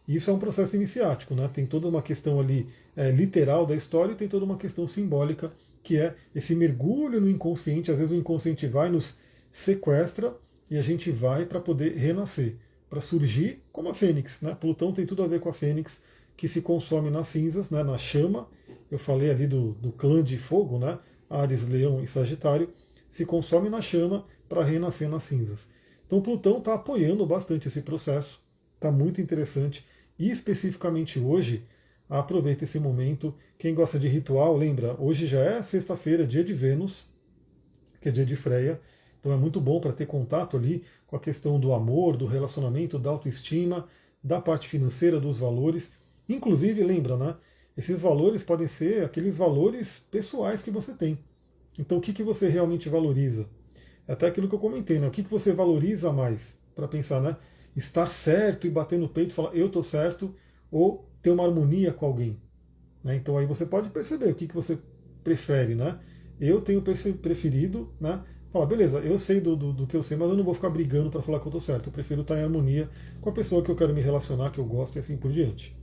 Isso é um processo iniciático, né? Tem toda uma questão ali literal da história e tem toda uma questão simbólica, que é esse mergulho no inconsciente. Às vezes o inconsciente vai, nos sequestra e a gente vai para poder renascer, para surgir como a fênix, né? Plutão tem tudo a ver com a fênix, que se consome nas cinzas, né? Na chama. Eu falei ali do clã de fogo, né? Áries, Leão e Sagitário, se consome na chama para renascer nas cinzas. Então Plutão está apoiando bastante esse processo, está muito interessante. E especificamente hoje, aproveita esse momento. Quem gosta de ritual, lembra, hoje já é sexta-feira, dia de Vênus, que é dia de Freia. Então é muito bom para ter contato ali com a questão do amor, do relacionamento, da autoestima, da parte financeira, dos valores. Inclusive, lembra, né? Esses valores podem ser aqueles valores pessoais que você tem. Então o que você realmente valoriza? É até aquilo que eu comentei, né? O que você valoriza mais? Para pensar, né? Estar certo e bater no peito e falar eu estou certo, ou ter uma harmonia com alguém. Né? Então aí você pode perceber o que você prefere, né? Eu tenho preferido, né? Falar, beleza, eu sei do que eu sei, mas eu não vou ficar brigando para falar que eu estou certo. Eu prefiro estar em harmonia com a pessoa que eu quero me relacionar, que eu gosto e assim por diante.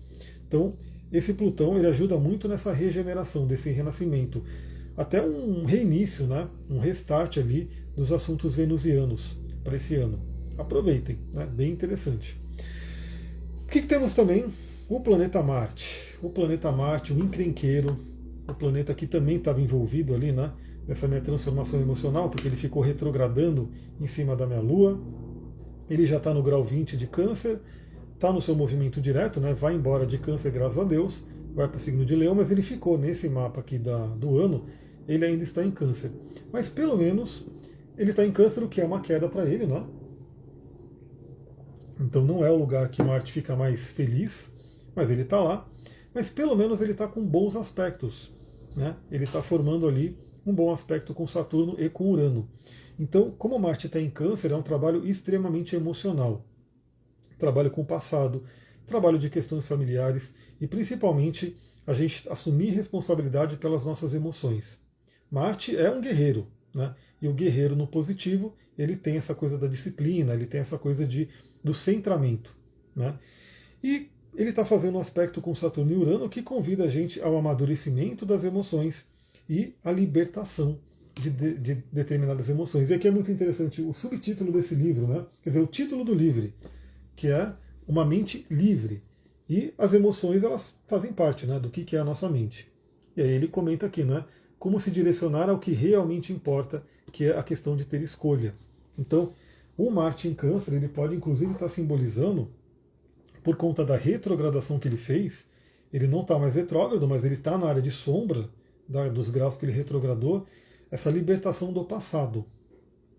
Então, esse Plutão ele ajuda muito nessa regeneração, desse renascimento. Até um reinício, né? Um restart ali dos assuntos venusianos para esse ano. Aproveitem, né? Bem interessante. O que temos também? O planeta Marte. O planeta Marte, o encrenqueiro, o planeta que também estava envolvido ali, né? Nessa minha transformação emocional, porque ele ficou retrogradando em cima da minha Lua. Ele já está no grau 20 de Câncer, está no seu movimento direto, né? Vai embora de Câncer, graças a Deus, vai para o signo de Leão, mas ele ficou nesse mapa aqui do ano, ele ainda está em Câncer. Mas pelo menos ele está em Câncer, o que é uma queda para ele, né? Então não é o lugar que Marte fica mais feliz, mas ele está lá. Mas pelo menos ele está com bons aspectos, né? Ele está formando ali um bom aspecto com Saturno e com Urano. Então, como Marte está em Câncer, é um trabalho extremamente emocional. Trabalho com o passado, trabalho de questões familiares e principalmente a gente assumir responsabilidade pelas nossas emoções. Marte é um guerreiro, né? E o guerreiro no positivo, ele tem essa coisa da disciplina, ele tem essa coisa do centramento, né? E ele está fazendo um aspecto com Saturno e Urano que convida a gente ao amadurecimento das emoções e à libertação de determinadas emoções. E aqui é muito interessante o subtítulo desse livro, né? Quer dizer, o título do livro, que é Uma Mente Livre. E as emoções, elas fazem parte, né, do que é a nossa mente. E aí ele comenta aqui, né, como se direcionar ao que realmente importa, que é a questão de ter escolha. Então, o Marte em Câncer, ele pode inclusive estar simbolizando por conta da retrogradação que ele fez, ele não está mais retrógrado, mas ele está na área de sombra dos graus que ele retrogradou, essa libertação do passado.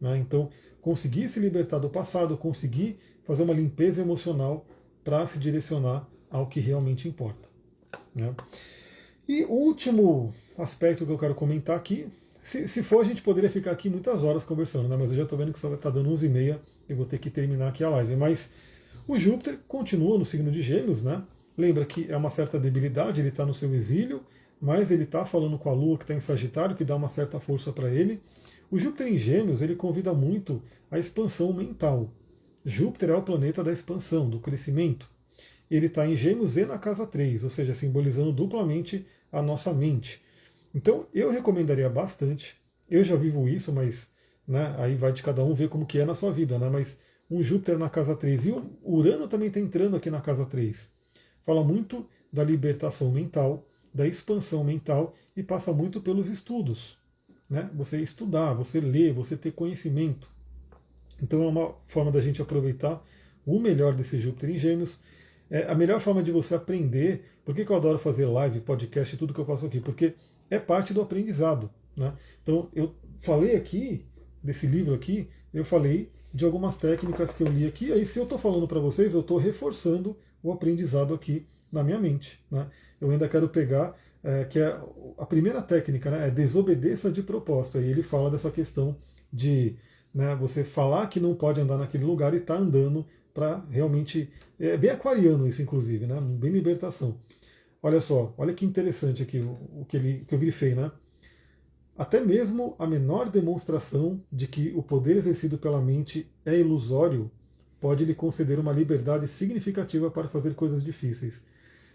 Né? Então, conseguir se libertar do passado, conseguir fazer uma limpeza emocional para se direcionar ao que realmente importa. Né? E o último aspecto que eu quero comentar aqui, se for, a gente poderia ficar aqui muitas horas conversando, né? Mas eu já estou vendo que está dando 11h30, eu vou ter que terminar aqui a live. Mas o Júpiter continua no signo de Gêmeos, né? Lembra que é uma certa debilidade, ele está no seu exílio, mas ele está falando com a Lua que está em Sagitário, que dá uma certa força para ele. O Júpiter em Gêmeos, ele convida muito a expansão mental. Júpiter é o planeta da expansão, do crescimento. Ele está em Gêmeos e na casa 3, ou seja, simbolizando duplamente a nossa mente. Então, eu recomendaria bastante, eu já vivo isso, mas né, aí vai de cada um ver como que é na sua vida, né? Mas um Júpiter na casa 3 e o Urano também está entrando aqui na casa 3. Fala muito da libertação mental, da expansão mental e passa muito pelos estudos. Né? Você estudar, você ler, você ter conhecimento. Então é uma forma da gente aproveitar o melhor desse Júpiter em Gêmeos. É a melhor forma de você aprender. Por que eu adoro fazer live, podcast e tudo que eu faço aqui? Porque é parte do aprendizado. Né? Então eu falei aqui, desse livro aqui, eu falei de algumas técnicas que eu li aqui. Aí se eu estou falando para vocês, eu estou reforçando o aprendizado aqui na minha mente. Né? Eu ainda quero pegar, que é a primeira técnica, né, é desobedeça de propósito. Aí ele fala dessa questão de você falar que não pode andar naquele lugar e estar andando para realmente... É bem aquariano isso, inclusive, né? Bem libertação. Olha só, olha que interessante aqui o que eu grifei, né? Até mesmo a menor demonstração de que o poder exercido pela mente é ilusório pode lhe conceder uma liberdade significativa para fazer coisas difíceis.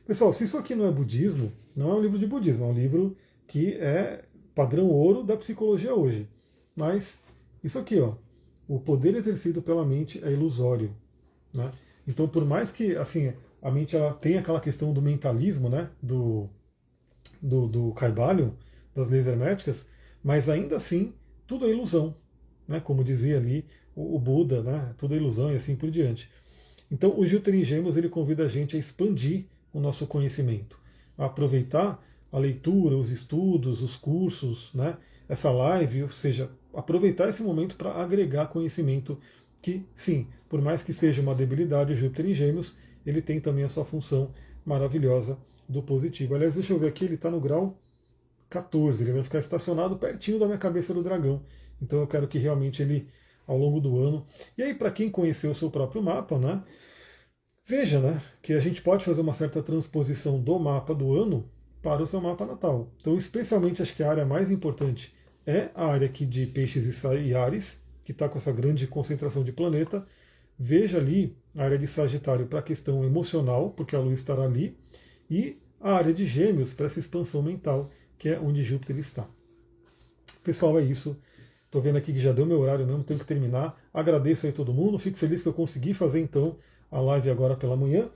Pessoal, se isso aqui não é budismo, não é um livro de budismo, é um livro que é padrão ouro da psicologia hoje. Mas isso aqui, ó, o poder exercido pela mente é ilusório. Né? Então, por mais que assim, a mente ela tenha aquela questão do mentalismo, né, do Kybalion, das leis herméticas, mas ainda assim, tudo é ilusão. Né? Como dizia ali o Buda, né? Tudo é ilusão e assim por diante. Então, o Júpiter em Gêmeos ele convida a gente a expandir o nosso conhecimento, a aproveitar a leitura, os estudos, os cursos, né, essa live, ou seja, aproveitar esse momento para agregar conhecimento que, sim, por mais que seja uma debilidade, o Júpiter em Gêmeos, ele tem também a sua função maravilhosa do positivo. Aliás, deixa eu ver aqui, ele está no grau 14, ele vai ficar estacionado pertinho da minha cabeça do dragão. Então eu quero que realmente ele, ao longo do ano... E aí, para quem conheceu o seu próprio mapa, né, veja, né, que a gente pode fazer uma certa transposição do mapa do ano para o seu mapa natal. Então, especialmente, acho que a área mais importante é a área aqui de Peixes e Áries, que está com essa grande concentração de planeta. Veja ali a área de Sagitário para a questão emocional, porque a Lua estará ali, e a área de Gêmeos para essa expansão mental, que é onde Júpiter está. Pessoal, é isso. Estou vendo aqui que já deu meu horário mesmo, tenho que terminar. Agradeço aí todo mundo, fico feliz que eu consegui fazer então a live agora pela manhã.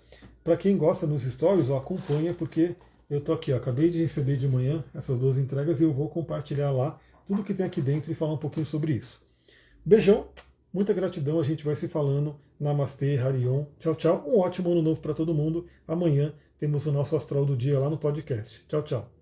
Para quem gosta nos stories, ó, acompanha, porque eu tô aqui, ó, acabei de receber de manhã essas 2 entregas e eu vou compartilhar lá tudo que tem aqui dentro e falar um pouquinho sobre isso. Beijão, muita gratidão, a gente vai se falando. Namastê, Harion, tchau, tchau. Um ótimo ano novo para todo mundo. Amanhã temos o nosso astral do dia lá no podcast. Tchau, tchau.